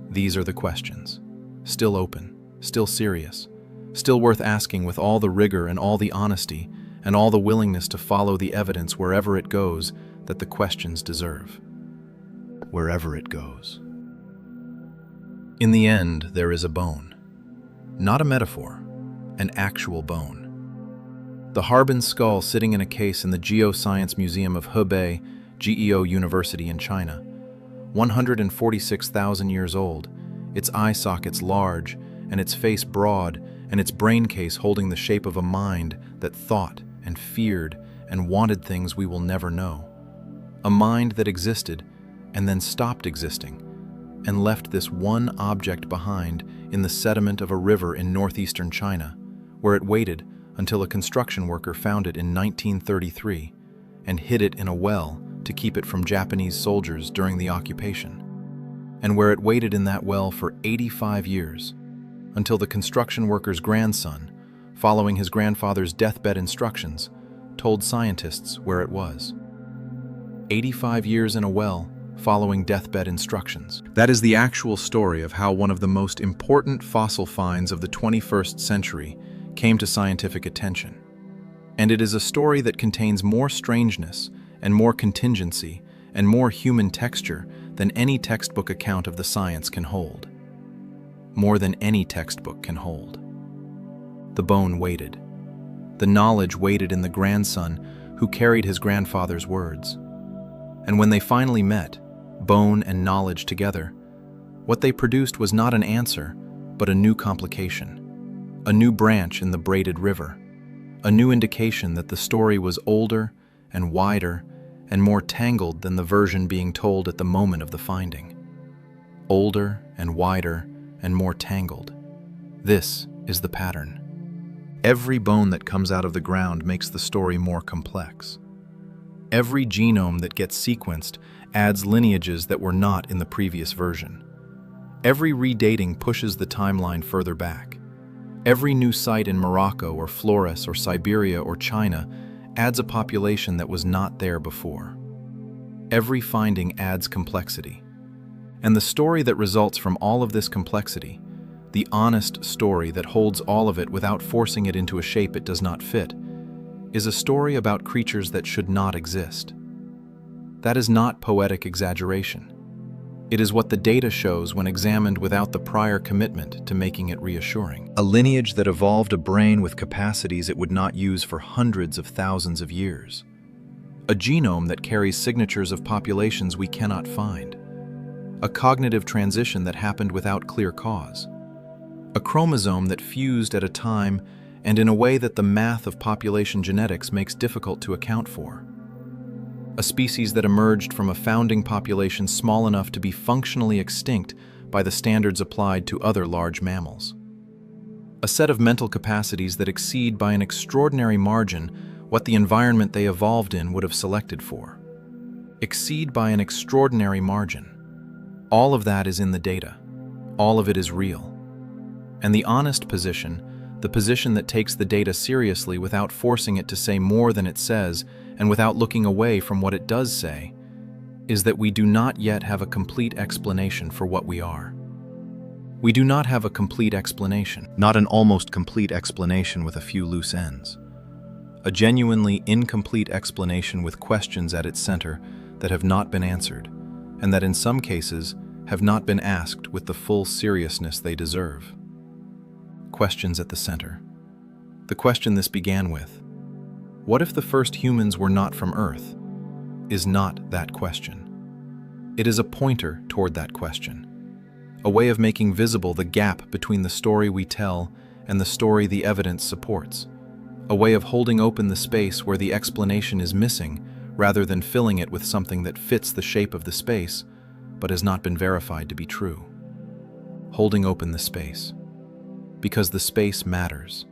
These are the questions, still open, still serious, still worth asking with all the rigor and all the honesty and all the willingness to follow the evidence wherever it goes that the questions deserve. wherever it goes. In the end, there is a bone. Not a metaphor, an actual bone. The Harbin skull sitting in a case in the Geoscience Museum of Hebei, GEO University in China. 146,000 years old, its eye sockets large, and its face broad, and its brain case holding the shape of a mind that thought and feared and wanted things we will never know. A mind that existed and then stopped existing and left this one object behind in the sediment of a river in northeastern China, where it waited until a construction worker found it in 1933 and hid it in a well to keep it from Japanese soldiers during the occupation, and where it waited in that well for 85 years, until the construction worker's grandson, following his grandfather's deathbed instructions, told scientists where it was. 85 years in a well, following deathbed instructions. That is the actual story of how one of the most important fossil finds of the 21st century came to scientific attention. And it is a story that contains more strangeness and more contingency and more human texture than any textbook account of the science can hold. More than any textbook can hold. The bone waited. The knowledge waited in the grandson who carried his grandfather's words. And when they finally met, bone and knowledge together, what they produced was not an answer, but a new complication, a new branch in the braided river, a new indication that the story was older and wider and more tangled than the version being told at the moment of the finding. Older and wider and more tangled. This is the pattern. Every bone that comes out of the ground makes the story more complex. Every genome that gets sequenced adds lineages that were not in the previous version. Every redating pushes the timeline further back. Every new site in Morocco or Flores or Siberia or China adds a population that was not there before. Every finding adds complexity. And the story that results from all of this complexity, the honest story that holds all of it without forcing it into a shape it does not fit, is a story about creatures that should not exist. That is not poetic exaggeration. It is what the data shows when examined without the prior commitment to making it reassuring. A lineage that evolved a brain with capacities it would not use for hundreds of thousands of years. A genome that carries signatures of populations we cannot find. A cognitive transition that happened without clear cause. A chromosome that fused at a time and in a way that the math of population genetics makes difficult to account for. A species that emerged from a founding population small enough to be functionally extinct by the standards applied to other large mammals. A set of mental capacities that exceed by an extraordinary margin what the environment they evolved in would have selected for. Exceed by an extraordinary margin. All of that is in the data. All of it is real. And the honest position, the position that takes the data seriously without forcing it to say more than it says and without looking away from what it does say, is that we do not yet have a complete explanation for what we are. We do not have a complete explanation, not an almost complete explanation with a few loose ends. A genuinely incomplete explanation with questions at its center that have not been answered, and that in some cases have not been asked with the full seriousness they deserve. Questions at the center. The question this began with, what if the first humans were not from Earth, is not that question. It is a pointer toward that question, a way of making visible the gap between the story we tell and the story the evidence supports, a way of holding open the space where the explanation is missing rather than filling it with something that fits the shape of the space but has not been verified to be true. Holding open the space. Because the space matters.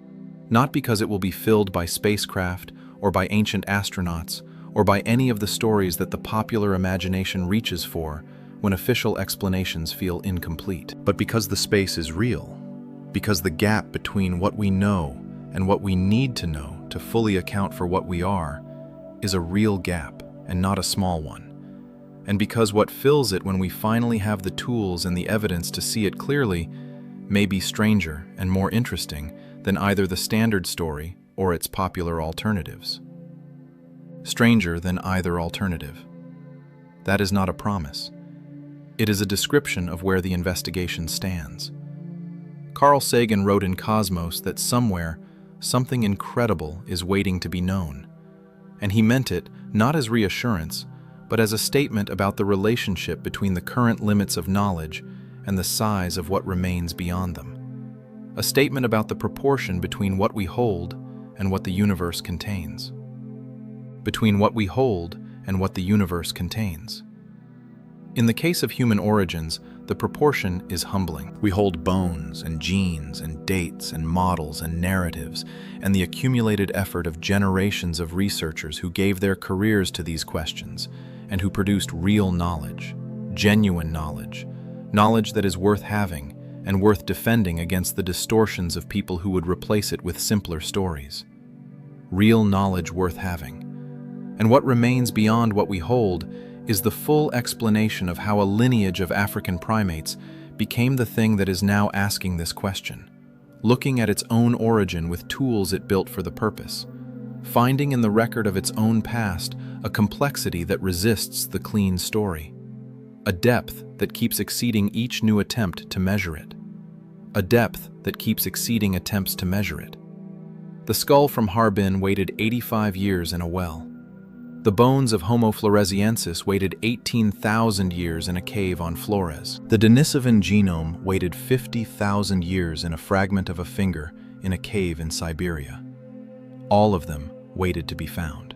Not because it will be filled by spacecraft or by ancient astronauts or by any of the stories that the popular imagination reaches for when official explanations feel incomplete, but because the space is real, because the gap between what we know and what we need to know to fully account for what we are is a real gap and not a small one, and because what fills it when we finally have the tools and the evidence to see it clearly may be stranger and more interesting than either the standard story or its popular alternatives. Stranger than either alternative. That is not a promise. It is a description of where the investigation stands. Carl Sagan wrote in Cosmos that somewhere, something incredible is waiting to be known. And he meant it not as reassurance, but as a statement about the relationship between the current limits of knowledge and the size of what remains beyond them. A statement about the proportion between what we hold and what the universe contains. Between what we hold and what the universe contains. In the case of human origins, the proportion is humbling. We hold bones and genes and dates and models and narratives and the accumulated effort of generations of researchers who gave their careers to these questions and who produced real knowledge, genuine knowledge, knowledge that is worth having and worth defending against the distortions of people who would replace it with simpler stories. Real knowledge worth having. And what remains beyond what we hold is the full explanation of how a lineage of African primates became the thing that is now asking this question, looking at its own origin with tools it built for the purpose, finding in the record of its own past a complexity that resists the clean story, a depth that keeps exceeding each new attempt to measure it, a depth that keeps exceeding attempts to measure it. The skull from Harbin waited 85 years in a well. The bones of Homo floresiensis waited 18,000 years in a cave on Flores. The Denisovan genome waited 50,000 years in a fragment of a finger in a cave in Siberia. All of them waited to be found.